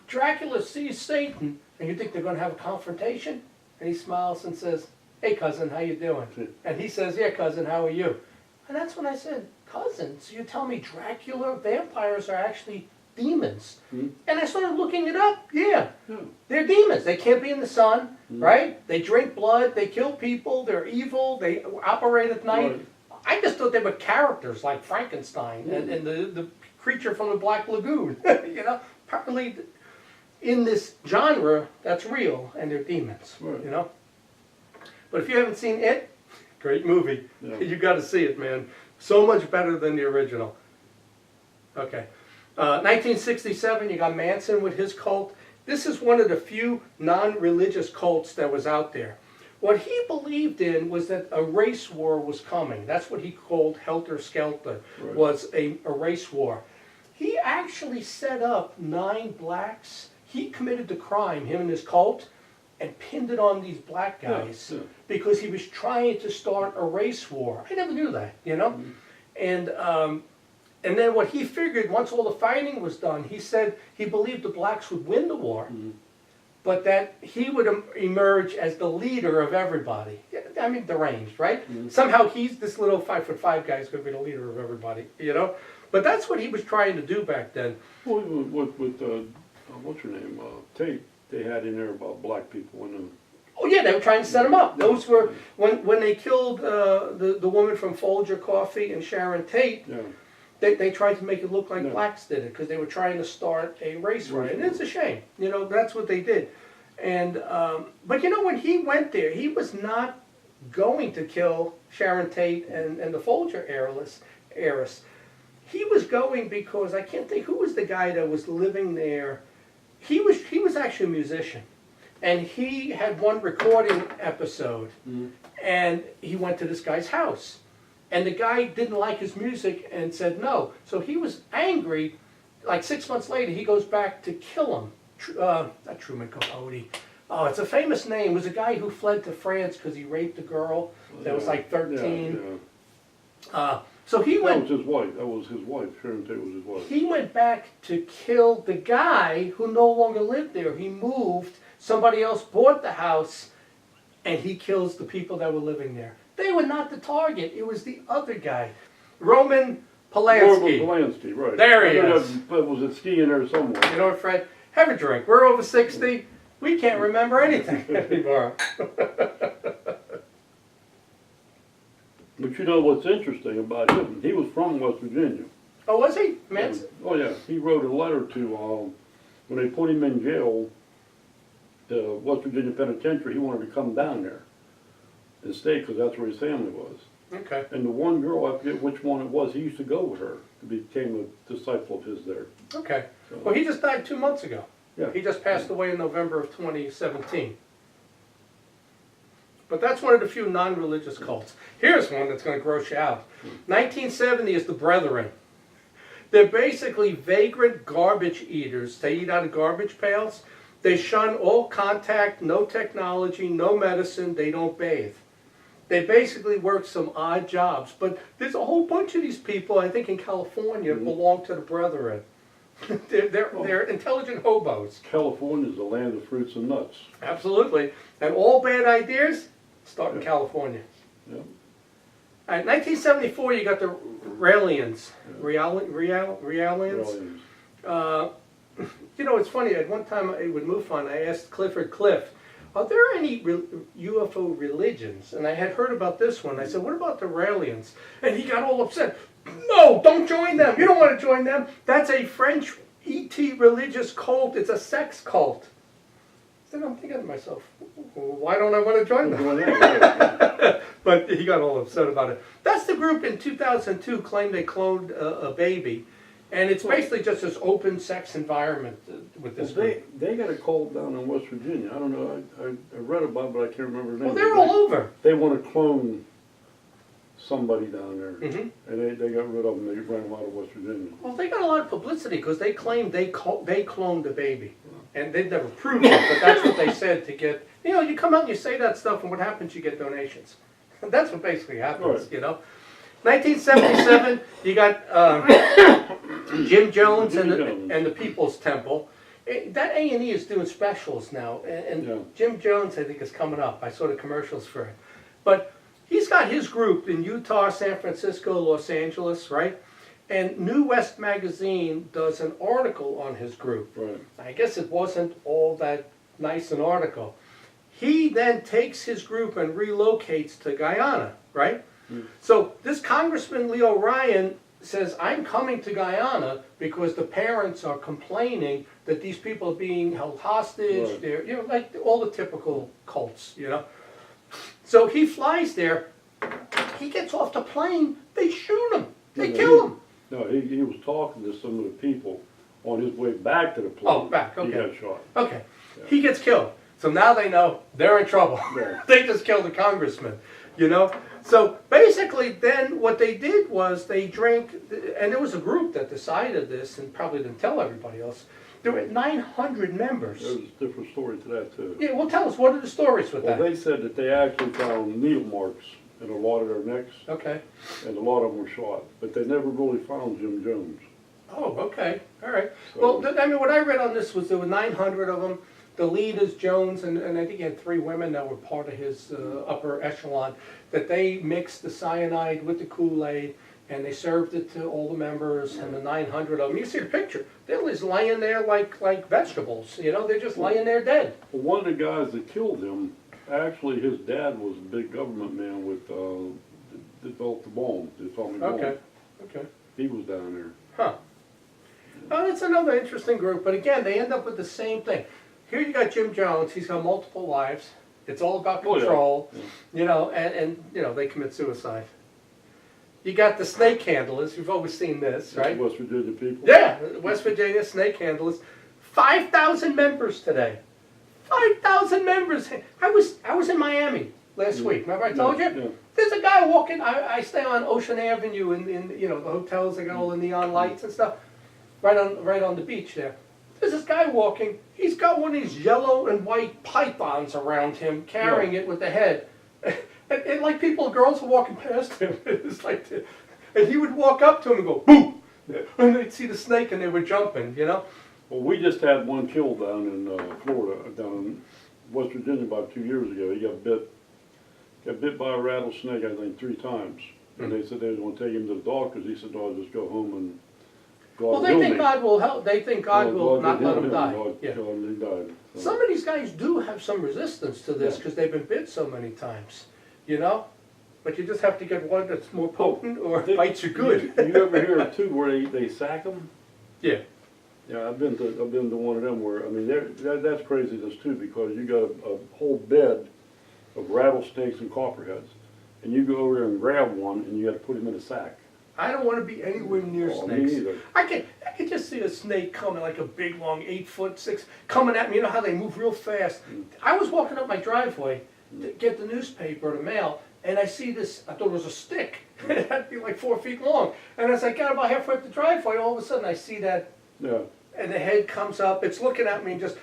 Dracula sees Satan, and you think they're going to have a confrontation? And he smiles and says, "Hey, cousin, how you doing?" And he says, "Yeah, cousin, how are you?" And that's when I said, "Cousin, so you tell me Dracula, vampires are actually demons?" Hmm. And I started looking it up. Yeah, Yeah. they're demons. They can't be in the sun, right? They drink blood, they kill people, they're evil, they operate at night. Right. I just thought they were characters like Frankenstein and the creature from the Black Lagoon. Apparently in this genre, that's real, and they're demons. Right. But if you haven't seen it, great movie. Yeah. You got to see it, man. So much better than the original. Okay. 1967, you got Manson with his cult. This is one of the few non-religious cults that was out there. What he believed in was that a race war was coming. That's what he called Helter Skelter, Right. was a race war. He actually set up 9 blacks. He committed the crime, him and his cult, and pinned it on these black guys Yeah, yeah. because he was trying to start a race war. I never knew that, And then what he figured, once all the fighting was done, he said he believed the blacks would win the war, but that he would emerge as the leader of everybody. I mean, deranged, right? Somehow he's this little 5'5" guy is going to be the leader of everybody, But that's what he was trying to do back then. Well, with what's her name, Tate, they had in there about black people and Oh yeah, they were trying to set him up. Those were when they killed the woman from Folger Coffee and Sharon Tate. yeah. They tried to make it look like Yeah. blacks did it because they were trying to start a race riot, and it's a shame. That's what they did. And but when he went there, he was not going to kill Sharon Tate and the Folger heiress. He was going because I can't think who was the guy that was living there. He was actually a musician, and he had one recording episode, and he went to this guy's house. And the guy didn't like his music and said no. So he was angry. Like 6 months later, he goes back to kill him. Not Truman Capote. Oh, it's a famous name. It was a guy who fled to France because he raped a girl that was like 13. Yeah. So he That went. was his wife. That was his wife. Sharon Tate was his wife. He went back to kill the guy who no longer lived there. He moved. Somebody else bought the house, and he kills the people that were living there. They were not the target. It was the other guy. Roman Polanski. Polanski, right. There he I know is. that was it skiing there somewhere. You know what, Fred? Have a drink. We're over 60. We can't remember anything anymore. But you know what's interesting about him? He was from West Virginia. Oh, was he? Manson? Oh yeah, he wrote a letter to, when they put him in jail, the West Virginia Penitentiary, he wanted to come down there and stay because that's where his family was. Okay. And the one girl, I forget which one it was, he used to go with her. He became a disciple of his there. Okay. So, Well, he just died 2 months ago. yeah. He just passed away in November of 2017. But that's one of the few non-religious cults. Here's one that's going to gross you out. 1970 is the Brethren. They're basically vagrant garbage eaters. They eat out of garbage pails. They shun all contact, no technology, no medicine. They don't bathe. They basically work some odd jobs. But there's a whole bunch of these people, I think in California, belong to the Brethren. They're intelligent hobos. California's the land of fruits and nuts. Absolutely. And all bad ideas start in California. Yeah. All right, 1974, you got the Raelians. Raelians. Brilliant. You know, it's funny. At one time, with MUFON, I asked Clifford Cliff, are there any UFO religions? And I had heard about this one. I said, what about the Raelians? And he got all upset. No, don't join them. You don't want to join them. That's a French ET religious cult. It's a sex cult. Then I'm thinking to myself, why don't I want to join them? But he got all upset about it. That's the group in 2002 claimed they cloned a baby. And it's basically just this open sex environment with this group. They got a cult down in West Virginia. I don't know. I read about it, but I can't remember the name. Well, they're all over. They want to clone somebody down there. Mm-hmm. And they got rid of them. They ran them out of West Virginia. Well, they got a lot of publicity because they claimed they cloned the baby. And they've never proved it, but that's what they said to get, you know, you come out and you say that stuff and what happens, you get donations. And that's what basically happens, Right. you know. 1977, you got Jim Jones and the People's Temple. That A&E is doing specials now, and Yeah. Jim Jones, I think, is coming up. I saw the commercials for it. But he's got his group in Utah, San Francisco, Los Angeles, right? And New West magazine does an article on his group. Right. I guess it wasn't all that nice an article. He then takes his group and relocates to Guyana, right? So this Congressman Leo Ryan says, I'm coming to Guyana because the parents are complaining that these people are being held hostage. Right. They're, you know, like all the typical cults, you know. So he flies there. He gets off the plane. They shoot him. They kill him. No, he was talking to some of the people on his way back to the plane. Oh, back, okay. He got shot. Okay. Yeah. He gets killed. So now they know they're in trouble. Yeah. They just killed a congressman, you know? So basically then what they did was they drank, and there was a group that decided this and probably didn't tell everybody else. There were 900 members. There's a different story to that too. Yeah, well tell us, what are the stories with Well, that? they said that they actually found needle marks in a lot of their necks, Okay. and a lot of them were shot, but they never really found Jim Jones. Oh, okay. All right. So- Well, I mean, what I read on this was there were 900 of them. The lead is Jones, and I think he had 3 women that were part of his upper echelon, that they mixed the cyanide with the Kool-Aid, and they served it to all the members, and the 900 of them. You see the picture. They're just laying there like vegetables, you know? They're just laying there dead. Well, one of the guys that killed him, actually his dad was a big government man with, that built the bomb, the atomic bomb. Okay. Okay. He was down there. Huh. Well, it's another interesting group, but again, they end up with the same thing. Here you got Jim Jones, he's got multiple wives. It's all about Oh, yeah. control, Yeah. you know, and you know, they commit suicide. You got the snake handlers, you've always seen this, right? West Virginia people. Yeah, West Virginia snake handlers. 5,000 members today. 5,000 members. I was in Miami last week, remember I told you? Yeah. There's a guy walking, I stay on Ocean Avenue in you know, the hotels, they got all the neon lights and stuff, right on the beach there. There's this guy walking, he's got one of these yellow and white pythons around him, carrying it with the head. And like people, girls were walking past him, it's like, and he would walk up to him and go, boom! And they'd see the snake and they were jumping, you know? Well, we just had one killed down in Florida, down in West Virginia about 2 years ago. He got bit by a rattlesnake, I think, 3 times. And they said they was gonna take him to the doctors. He said, no, I'll just go home and God Well, will they heal think me. God will help, they think God will God not did let heal him die. God, Yeah. God, he died. So. Some of these guys do have some resistance to this Yeah. because they've been bit so many times, you know? But you just have to get one that's more potent or bites you good. You ever hear of too where they sack them? Yeah. Yeah, I've been to one of them where, I mean, that's craziness too, because you got a whole bed of rattlesnakes and copperheads, and you go over there and grab one, and you got to put him in a sack. I don't want to be anywhere near Oh, me snakes. neither. I can just see a snake coming, like a big, long, 8 foot, 6, coming at me. You know how they move real fast. I was walking up my driveway to get the newspaper or the mail, and I see this. I thought it was a stick. It had to be like 4 feet long. And as I got about halfway up the driveway, all of a sudden I see that, Yeah. and the head comes up. It's looking at me and just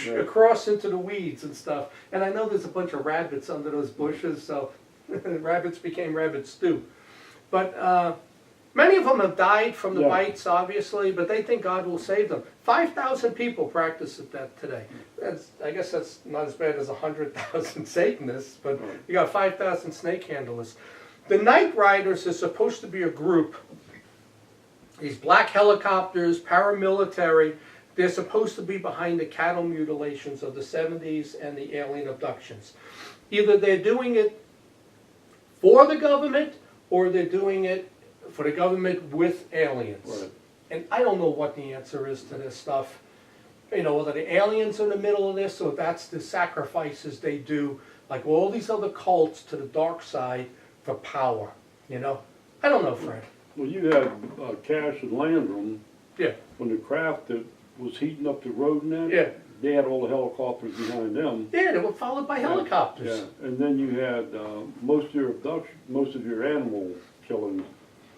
Yeah. across into the weeds and stuff. And I know there's a bunch of rabbits under those bushes, so rabbits became rabbit stew. But many of them have died from the Yeah. bites, obviously, but they think God will save them. 5,000 people practice at that today. I guess that's not as bad as 100,000 Satanists, but Right. you got 5,000 snake handlers. The Night Riders is supposed to be a group. These black helicopters, paramilitary, they're supposed to be behind the cattle mutilations of the 70s and the alien abductions. Either they're doing it for the government, or they're doing it for the government with aliens. Right. And I don't know what the answer is to this stuff. You know, whether the aliens are in the middle of this, or that's the sacrifices they do, like all these other cults to the dark side for power, you know? I don't know, Fred. Well, you had Cash and Landrum, Yeah, when the craft that was heating up the road and that, yeah. they had all the helicopters behind them. Yeah, they were followed by helicopters. Yeah, and then you had most of your abduction, most of your animal killings.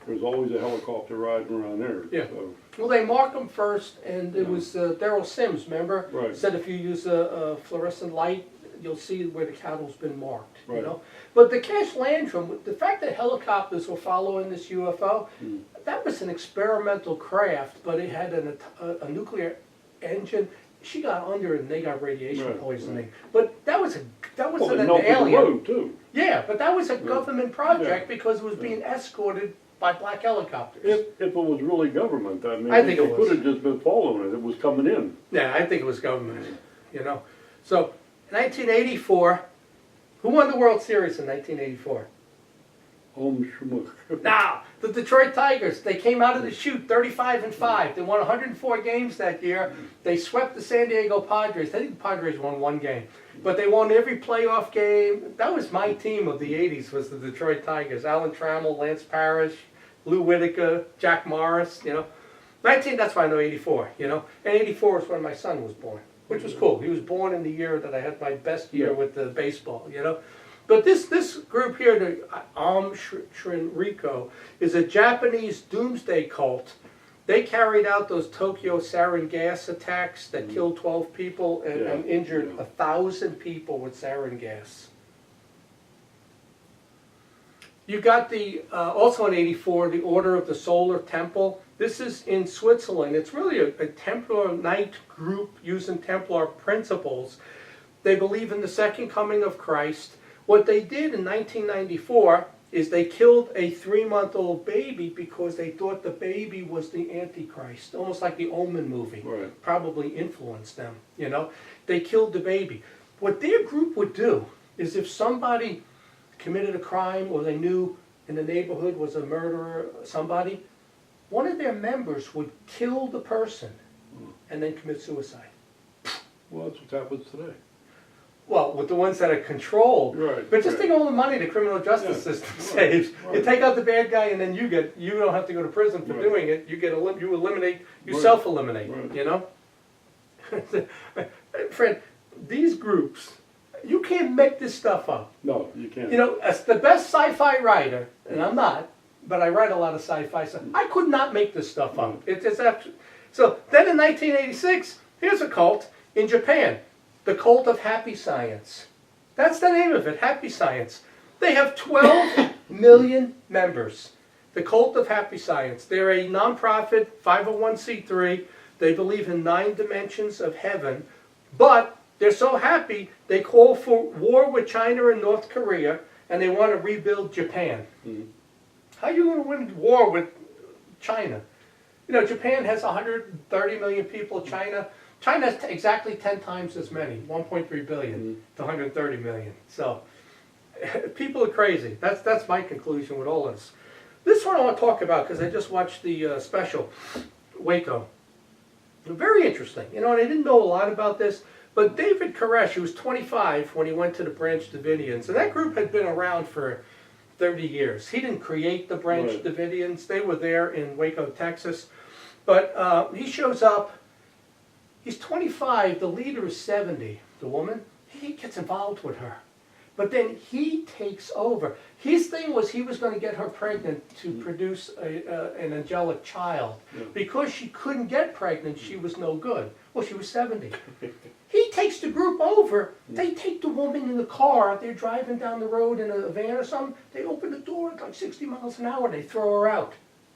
There's always a helicopter riding around there. Yeah. So, Well, they mark them first, and it Yeah. was Daryl Sims, remember? Right. Said if you use a fluorescent light, you'll see where the cattle's been marked, you Right. know? But the Cash Landrum, the fact that helicopters were following this UFO, that was an experimental craft, but it had a nuclear engine. She got under it and they got radiation Right, poisoning. But that wasn't well, they an melted the alien. road too. Yeah, but that was a government project Yeah. because it was being escorted by black helicopters. If it was really government, I mean, I think they it was. could have just been following it. It was coming in. Yeah, I think it was government, you know. So, 1984, who won the World Series in 1984? Schmuck. Now, the Detroit Tigers, they came out of the chute 35-5. They won 104 games that year. They swept the San Diego Padres. I think the Padres won one game. But they won every playoff game. That was my team of the 80s, was the Detroit Tigers. Alan Trammell, Lance Parrish, Lou Whitaker, Jack Morris, you know. That's why I know 84, you know. And 84 is when my son was born, which was cool. He was born in the year that I had my best year with the baseball, you know. But this group here, the Shinriko, is a Japanese doomsday cult. They carried out those Tokyo sarin gas attacks that killed 12 people and injured 1,000 people with sarin gas. You got the, also in 84, the Order of the Solar Temple. This is in Switzerland. It's really a Templar Knight group using Templar principles. They believe in the second coming of Christ. What they did in 1994 is they killed a 3-month-old baby because they thought the baby was the Antichrist, almost like the Omen movie. Right. Probably influenced them, you know. They killed the baby. What their group would do is if somebody committed a crime or they knew in the neighborhood was a murderer, somebody, one of their members would kill the person and then commit suicide. Well, that's what happens today. Well, with the ones that are controlled. Right, But just right. think of all the money the criminal justice Yeah, system right, saves. You right. take out the bad guy and then you don't have to go to prison for Right. doing it. You eliminate, you Right. self-eliminate, Right. you know? Friend, these groups, you can't make this stuff up. No, you can't. You know, as the best sci-fi writer, and I'm not, but I write a lot of sci-fi stuff, I could not make this stuff up. It's so then in 1986, here's a cult in Japan, the Cult of Happy Science. That's the name of it, Happy Science. They have 12 million members. The Cult of Happy Science. They're a nonprofit 501c3. They believe in 9 dimensions of heaven, but they're so happy they call for war with China and North Korea, and they want to rebuild Japan. How are you going to win war with China? You know, Japan has 130 million people. China has exactly 10 times as many, 1.3 billion to 130 million. So people are crazy. That's my conclusion with all this. This one I want to talk about because I just watched the special, Waco. Very interesting. You know, and I didn't know a lot about this, but David Koresh, who was 25 when he went to the Branch Davidians, and that group had been around for 30 years. He didn't create the Branch Davidians. They were there in Waco, Texas. But he shows up. He's 25. The leader is 70, the woman. He gets involved with her. But then he takes over. His thing was he was going to get her pregnant to produce an angelic child. Because she couldn't get pregnant, she was no good. Well, she was 70. He takes the group over. They take the woman in the car. They're driving down the road in a van or something. They open the door at like 60 miles an hour. They throw her out.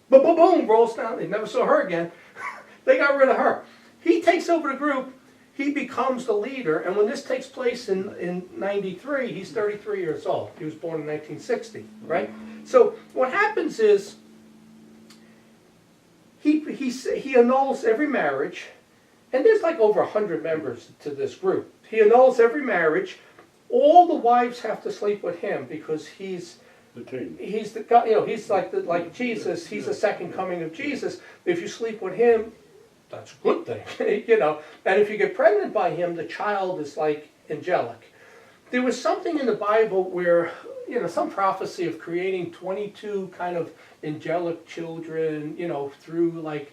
Boom, boom, boom, rolls down. They never saw her again. They got rid of her. He takes over the group. He becomes the leader. And when this takes place in 93, he's 33 years old. He was born in 1960, right? So what happens is he annuls every marriage. And there's like over 100 members to this group. He annuls every marriage. All the wives have to sleep with him because he's the king. He's the God. You know, he's like Jesus. He's the second coming of Jesus. If you sleep with him, that's a good thing. You know. And if you get pregnant by him, the child is like angelic. There was something in the Bible where, you know, some prophecy of creating 22 kind of angelic children, you know, through like,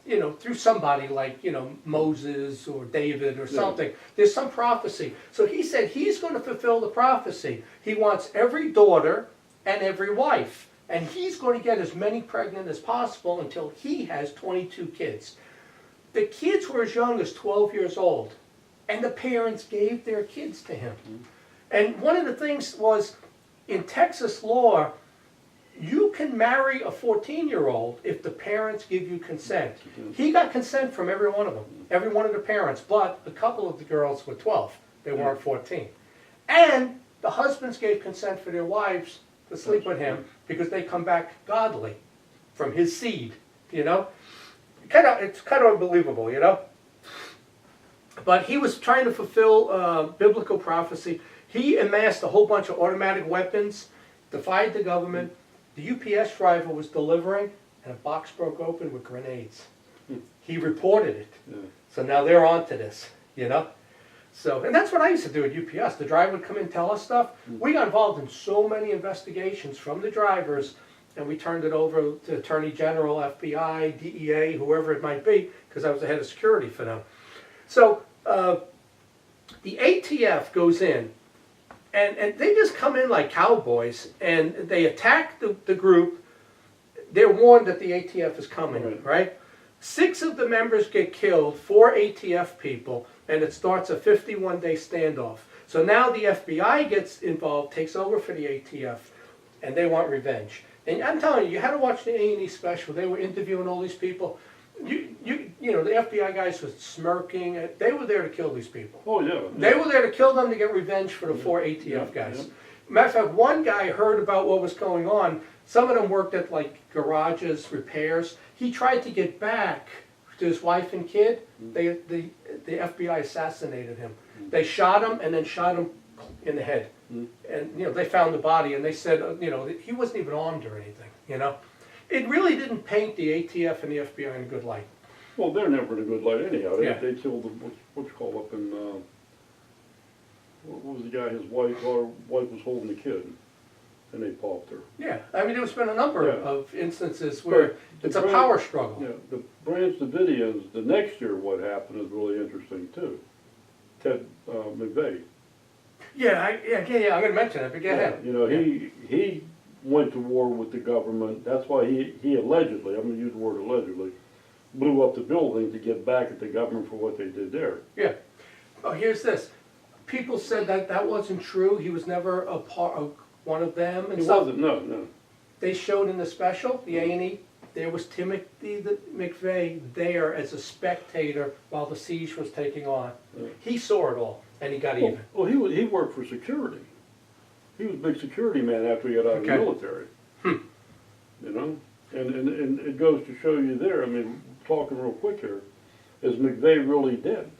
you know, through somebody like, you know, Moses or David or something. Yeah. There's some prophecy. So he said he's going to fulfill the prophecy. He wants every daughter and every wife. And he's going to get as many pregnant as possible until he has 22 kids. The kids were as young as 12 years old. And the parents gave their kids to him. And one of the things was, in Texas law, you can marry a 14-year-old if the parents give you consent. He got consent from every one of them, every one of the parents, but a couple of the girls were 12. They weren't 14. And the husbands gave consent for their wives to sleep with him because they come back godly from his seed, you know? It's kind of unbelievable, you know? But he was trying to fulfill biblical prophecy. He amassed a whole bunch of automatic weapons, defied the government. The UPS driver was delivering, and a box broke open with grenades. He reported it. Yeah. So now they're on to this, you know? So, and that's what I used to do at UPS. The driver would come in and tell us stuff. We got involved in so many investigations from the drivers, and we turned it over to Attorney General, FBI, DEA, whoever it might be, because I was the head of security for them. So the ATF goes in, and they just come in like cowboys, and they attack the group. They're warned that the ATF is coming, right? 6 of the members get killed, 4 ATF people, and it starts a 51-day standoff. So now the FBI gets involved, takes over for the ATF, and they want revenge. And I'm telling you, you had to watch the A&E special. They were interviewing all these people. You know, the FBI guys were smirking. They were there to kill these people. Oh, yeah. They were there to kill them to get revenge for the 4 ATF guys. Yeah. Matter of fact, one guy heard about what was going on. Some of them worked at, like, garages, repairs. He tried to get back to his wife and kid. The FBI assassinated him. They shot him and then shot him in the head. And, you know, they found the body and they said, you know, he wasn't even armed or anything, you know. It really didn't paint the ATF and the FBI in a good light. Well, they're never in a good light anyhow. They killed what's called up in, what was the guy, his wife was holding a kid, and they popped her. Yeah, I mean, there's been a number of instances where it's a power struggle. Yeah, the Branch Davidians, the next year what happened is really interesting too. Ted McVeigh. Yeah, I'm going to mention it, but go ahead. You know, he went to war with the government. That's why he allegedly, I'm going to use the word allegedly, blew up the building to get back at the government for what they did there. Yeah. Oh, here's this. People said that wasn't true. He was never a part of one of them. And he wasn't, no. They showed in the special, the A&E, there was Timothy McVeigh there as a spectator while the siege was taking on. Yeah. He saw it all, and he got even. Well, he worked for security. He was a big security man after he got out of the military. you know? And it goes to show you there, I mean, talking real quick here, is McVeigh really dead?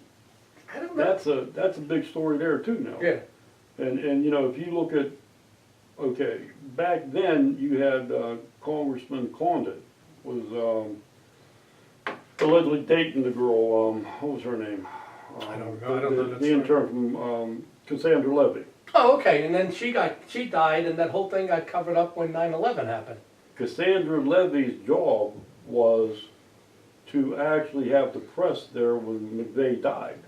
I don't know. That's a big story there too now. Yeah. And you know, if you look at, okay, back then you had Congressman Condit was allegedly dating the girl, what was her name? I don't know that The intern from Cassandra Levy. Oh, okay, and then she died, and that whole thing got covered up when 9/11 happened. Cassandra Levy's job was to actually have the press there when McVeigh died.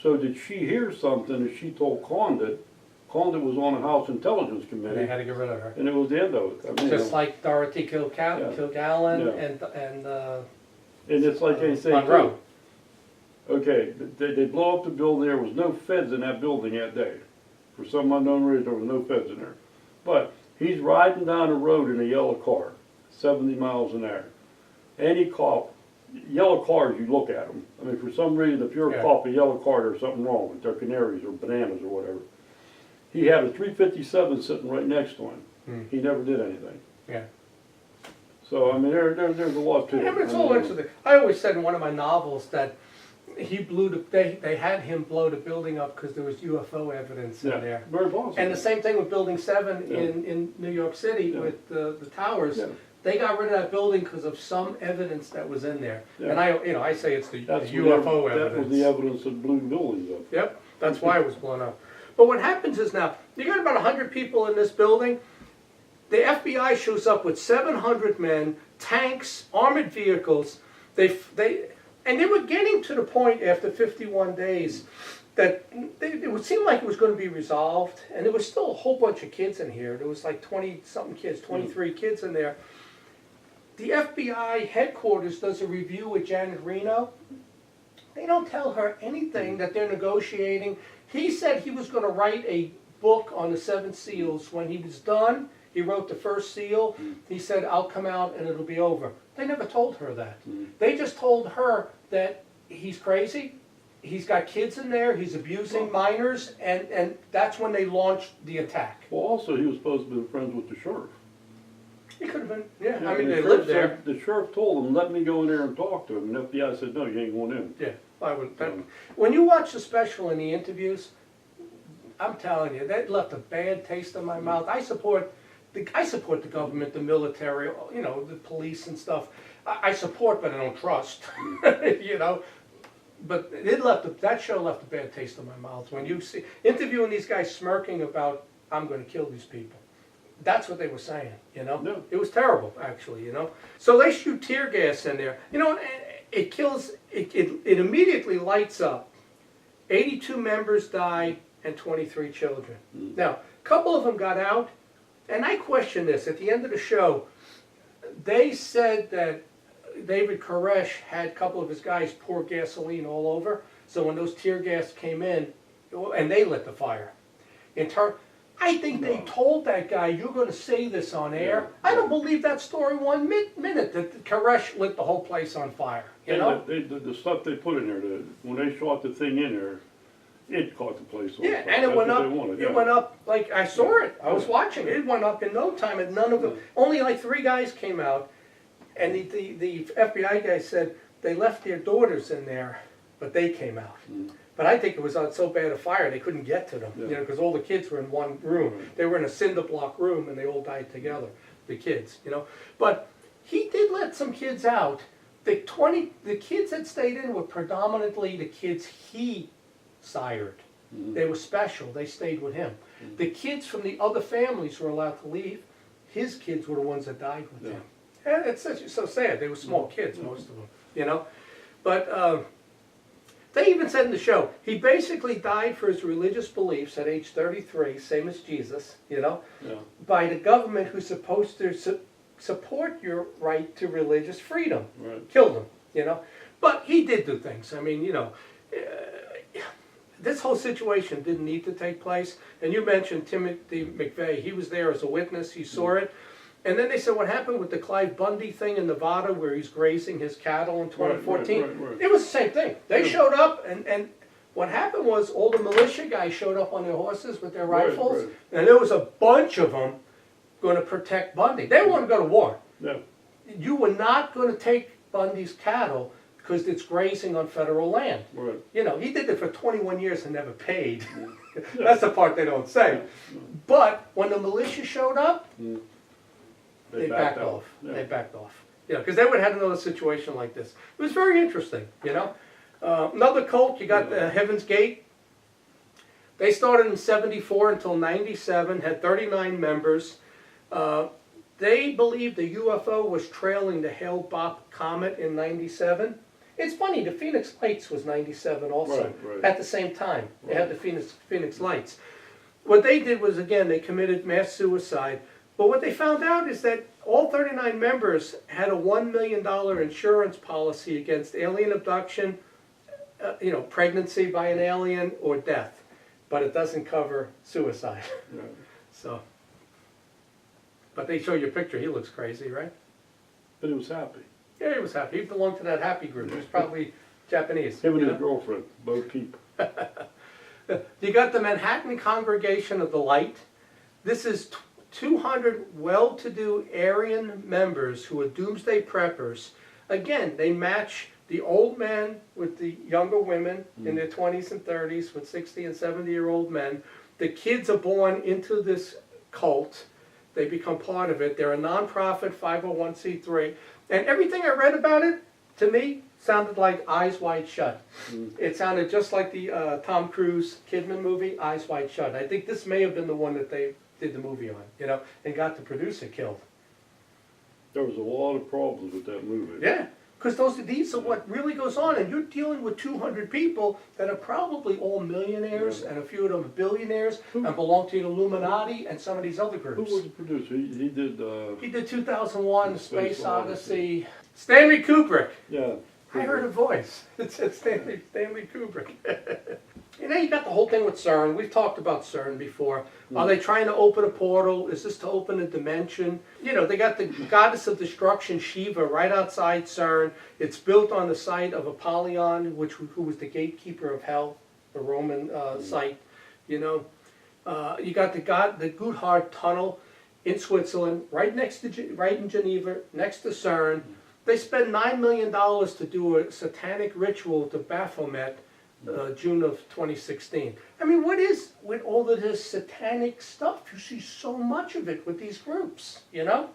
So did she hear something that she told Condit? Condit was on the House Intelligence And Committee, they had to get rid of her. and it was the end of it. I mean, Just like Dorothy Kilgallen Yeah. and it's like they say, Monroe. okay, they blow up the building, there was no feds in that building that day. For some unknown reason, there was no feds in there. But he's riding down the road in a yellow car, 70 miles an hour. Any cop, yellow cars, you look at them. I mean, for some reason, if you're a cop, a yellow car, there's something wrong with their canaries or bananas or whatever. He had a 357 sitting right next to him. He never did anything. Yeah. So, I mean, there's a lot to it. Yeah, but it's all interesting. I always said in one of my novels that they had him blow the building up because there was UFO evidence in there. Very possible. And the same thing with Building 7 in New York City with the towers. Yeah. They got rid of that building because of some evidence that was in there. Yeah. And I say it's the UFO evidence. That was the evidence that blew the buildings up. Yep, that's why it was blown up. But what happens is now, you got about 100 people in this building. The FBI shows up with 700 men, tanks, armored vehicles. And they were getting to the point after 51 days that it would seem like it was going to be resolved. And there was still a whole bunch of kids in here. There was like 20-something kids, 23 kids in there. The FBI headquarters does a review with Janet Reno. They don't tell her anything that they're negotiating. He said he was going to write a book on the 7 seals. When he was done, he wrote the first seal. He said, I'll come out and it'll be over. They never told her that. They just told her that he's crazy. He's got kids in there. He's abusing minors. And that's when they launched the attack. Well, also, he was supposed to be friends with the sheriff. He could have been, yeah. I mean, they lived there. The sheriff told him, let me go in there and talk to him. And the FBI said, no, you ain't going in. Yeah. When you watch the special and the interviews, I'm telling you, that left a bad taste in my mouth. I support the government, the military, you know, the police and stuff. I support, but I don't trust, you know. But that show left a bad taste in my mouth. When you see interviewing these guys smirking about, I'm going to kill these people. That's what they were saying, you know. No. It was terrible, actually, you know. So they shoot tear gas in there, you know. It kills. It immediately lights up. 82 members die and 23 children. Now, a couple of them got out, and I question this. At the end of the show, they said that David Koresh had a couple of his guys pour gasoline all over. So when those tear gas came in, and they lit the fire. I think they told that guy, you're going to say this on air. I don't believe that story one minute, that Koresh lit the whole place on fire. You know? The stuff they put in there, when they shot the thing in there, it caught the place on fire. Yeah, and it went up. It went up like I saw it. I was watching it. It went up in no time, and none of them. Only like 3 guys came out, and the FBI guy said they left their daughters in there, but they came out. But I think it was on so bad a fire they couldn't get to them, you know, because all the kids were in one room. They were in a cinder block room, and they all died together. The kids, you know. But he did let some kids out. The kids that stayed in were predominantly the kids he sired. They were special. They stayed with him. The kids from the other families were allowed to leave. His kids were the ones that died with him. And it's so sad. They were small kids, most of them, you know. But they even said in the show, he basically died for his religious beliefs at age 33, same as Jesus, you know, by the government who's supposed to support your right to religious freedom. Killed him, you know. But he did do things. I mean, you know, this whole situation didn't need to take place. And you mentioned Timothy McVeigh. He was there as a witness. He saw it. And then they said what happened with the Clive Bundy thing in Nevada where he's grazing his cattle in 2014. Right. It was the same thing. They showed up, and what happened was all the militia guys showed up on their horses with their rifles, and there was a bunch of them going to protect Bundy. They want to go to war. Yeah. You were not going to take Bundy's cattle because it's grazing on federal land. Right. You know, he did it for 21 years and never paid. That's the part they don't say. But when the militia showed up, they backed off. Yeah. They backed off. You know, because they would have had another situation like this. It was very interesting, you know. Another cult, you got the Heaven's Gate. They started in 74 until 97, had 39 members. They believed the UFO was trailing the Hale-Bopp comet in 97. It's funny, the Phoenix Lights was 97 also, Right. at the same time. They had the Phoenix Lights. What they did was, again, they committed mass suicide. But what they found out is that all 39 members had a $1 million insurance policy against alien abduction, you know, pregnancy by an alien, or death. But it doesn't cover suicide. Yeah. So, but they show you a picture. He looks crazy, right? But he was happy. Yeah, he was happy. He belonged to that happy group. He was probably Japanese. Him and you his know? girlfriend, both keep. You got the Manhattan Congregation of the Light. This is 200 well-to-do Aryan members who are doomsday preppers. Again, they match the old men with the younger women in their 20s and 30s with 60 and 70-year-old men. The kids are born into this cult. They become part of it. They're a nonprofit 501c3. And everything I read about it, to me, sounded like Eyes Wide Shut. It sounded just like the Tom Cruise Kidman movie, Eyes Wide Shut. I think this may have been the one that they did the movie on, you know, and got the producer killed. There was a lot of problems with that movie. Yeah, because these are what really goes on, and you're dealing with 200 people that are probably all millionaires, and a few of them are billionaires, and belong to the Illuminati and some of these other groups. Who was the producer? He did. He did 2001, Space Odyssey. Stanley Kubrick. Yeah. I heard a voice. It said Stanley Kubrick. You know, you got the whole thing with CERN. We've talked about CERN before. Are they trying to open a portal? Is this to open a dimension? You know, they got the goddess of destruction, Shiva, right outside CERN. It's built on the site of Apollyon, who was the gatekeeper of hell, the Roman site. You know, you got the Gotthard Tunnel in Switzerland, right in Geneva, next to CERN. They spent $9 million to do a satanic ritual to Baphomet, June of 2016. I mean, what is with all of this satanic stuff? You see so much of it with these groups, you know?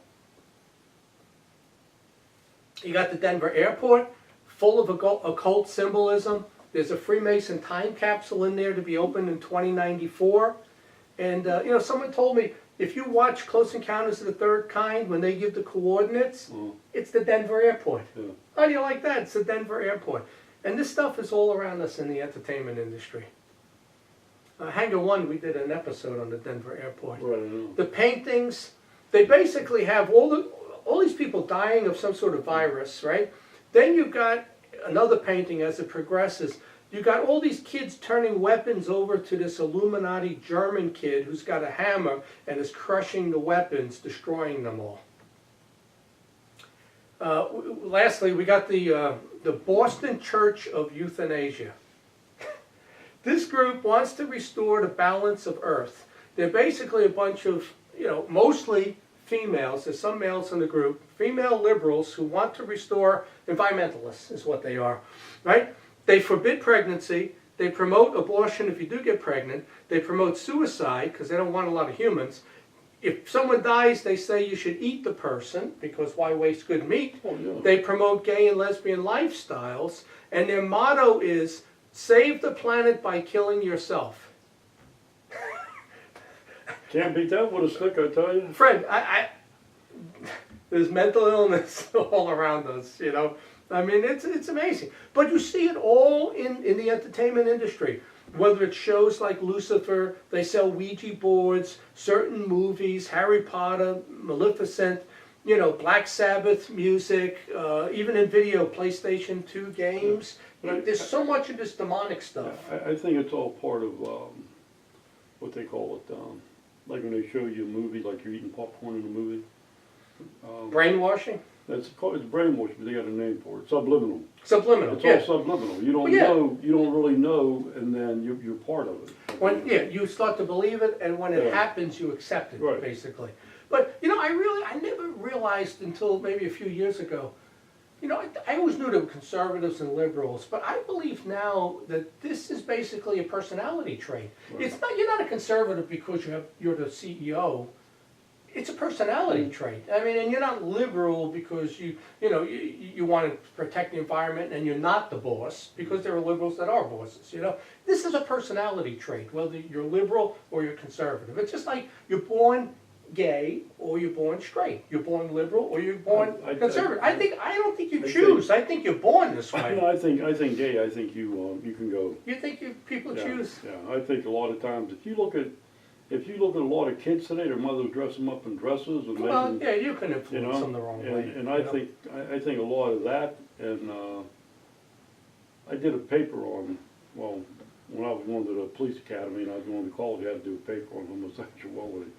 You got the Denver airport, full of occult symbolism. There's a Freemason time capsule in there to be opened in 2094. And, you know, someone told me, if you watch Close Encounters of the Third Kind, when they give the coordinates, it's the Denver airport. Yeah. How do you like that? It's the Denver airport. And this stuff is all around us in the entertainment industry. Hangar One, we did an episode on the Denver airport. Right, I know. The paintings, they basically have all these people dying of some sort of virus, right? Then you've got another painting as it progresses. You got all these kids turning weapons over to this Illuminati German kid who's got a hammer and is crushing the weapons, destroying them all. Lastly, we got the Boston Church of Euthanasia. This group wants to restore the balance of Earth. They're basically a bunch of, you know, mostly females. There's some males in the group. Female liberals who want to restore, environmentalists is what they are, right? They forbid pregnancy. They promote abortion if you do get pregnant. They promote suicide because they don't want a lot of humans. If someone dies, they say you should eat the person because why waste good meat? Oh, yeah. They promote gay and lesbian lifestyles. And their motto is, save the planet by killing yourself. Can't beat that with a stick, I tell you. Friend, there's mental illness all around us, you know. I mean, it's amazing. But you see it all in the entertainment industry. Whether it's shows like Lucifer, they sell Ouija boards, certain movies, Harry Potter, Maleficent, you know, Black Sabbath music, even in video, PlayStation 2 games. Yeah. There's so much of this demonic stuff. I think it's all part of what they call it. Like when they show you a movie, like you're eating popcorn in a movie. Brainwashing? It's brainwashing, but they got a name for it. Subliminal. Subliminal, It's yeah. all subliminal. You don't Well, yeah. know, you don't really know, and then you're part of it. You start to believe it, and when it Yeah. happens, you accept it, Right. basically. But, I never realized until maybe a few years ago, I always knew there were conservatives and liberals, but I believe now that this is basically a personality trait. Right. It's not, you're not a conservative because you're the CEO. It's a personality trait. I mean, and you're not liberal because you want to protect the environment and you're not the boss, because there are liberals that are bosses, This is a personality trait, whether you're liberal or you're conservative. It's just like you're born gay or you're born straight. You're born liberal or you're born conservative. I don't think you choose. I think you're born this way. I think gay. I think you can go. You think people choose? Yeah, I think a lot of times if you look at a lot of kids today, their mothers dress them up in dresses and You can influence them the wrong way. And I think a lot of that. And I did a paper on when I was going to the police academy and I was going to college, I had to do a paper on homosexuality.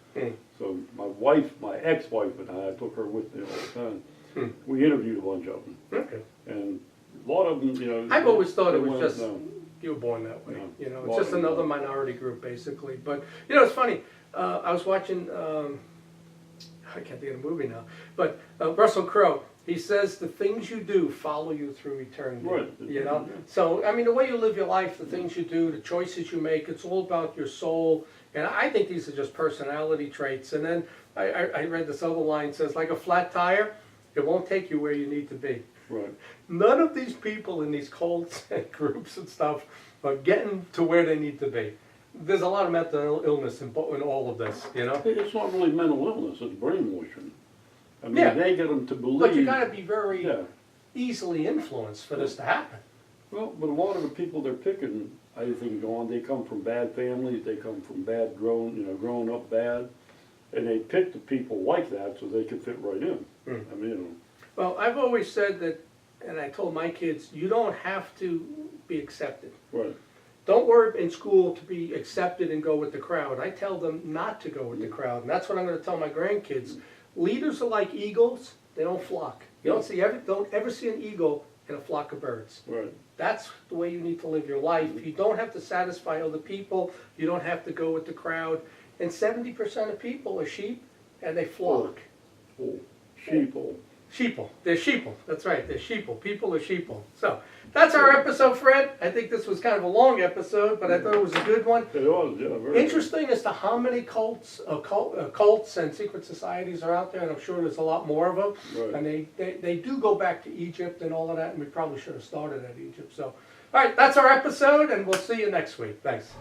So my ex-wife and I took her with me all the time. We interviewed a bunch of them. Okay. And a lot of them, I've always thought it was just you were born that way. Yeah. It's just another minority group basically. But it's funny. I was watching. I can't think of the movie now. But Russell Crowe. He says the things you do follow you through eternity. Right. Yeah. So I mean, the way you live your life, the things you do, the choices you make, it's all about your soul. And I think these are just personality traits. And then I read this other line, says, like a flat tire, it won't take you where you need to be. Right. None of these people in these cults and groups and stuff are getting to where they need to be. There's a lot of mental illness in all of this, It's not really mental illness, it's brainwashing. I mean, they get them to believe. But you got to be very easily influenced for this to happen. Well, but a lot of the people they're picking, I think, they come from bad families, they come from growing up bad, and they pick the people like that so they can fit right in. I mean, Well, I've always said that, and I told my kids, you don't have to be accepted. Right. Don't worry in school to be accepted and go with the crowd. I tell them not to go with the crowd, and that's what I'm going to tell my grandkids. Leaders are like eagles; they don't flock. You don't ever see an eagle in a flock of birds. Right. That's the way you need to live your life. You don't have to satisfy other people. You don't have to go with the crowd. And 70% of people are sheep, and they flock. Sheeple. Sheeple. They're sheeple. That's right. They're sheeple. People are sheeple. So that's our episode, Fred. I think this was kind of a long episode, but I thought it was a good one. It was, yeah. Very Interesting as to how many cults and secret societies are out there, and I'm sure there's a lot more of them. Right. And they do go back to Egypt and all of that, and we probably should have started at Egypt. So, all right, that's our episode, and we'll see you next week. Thanks.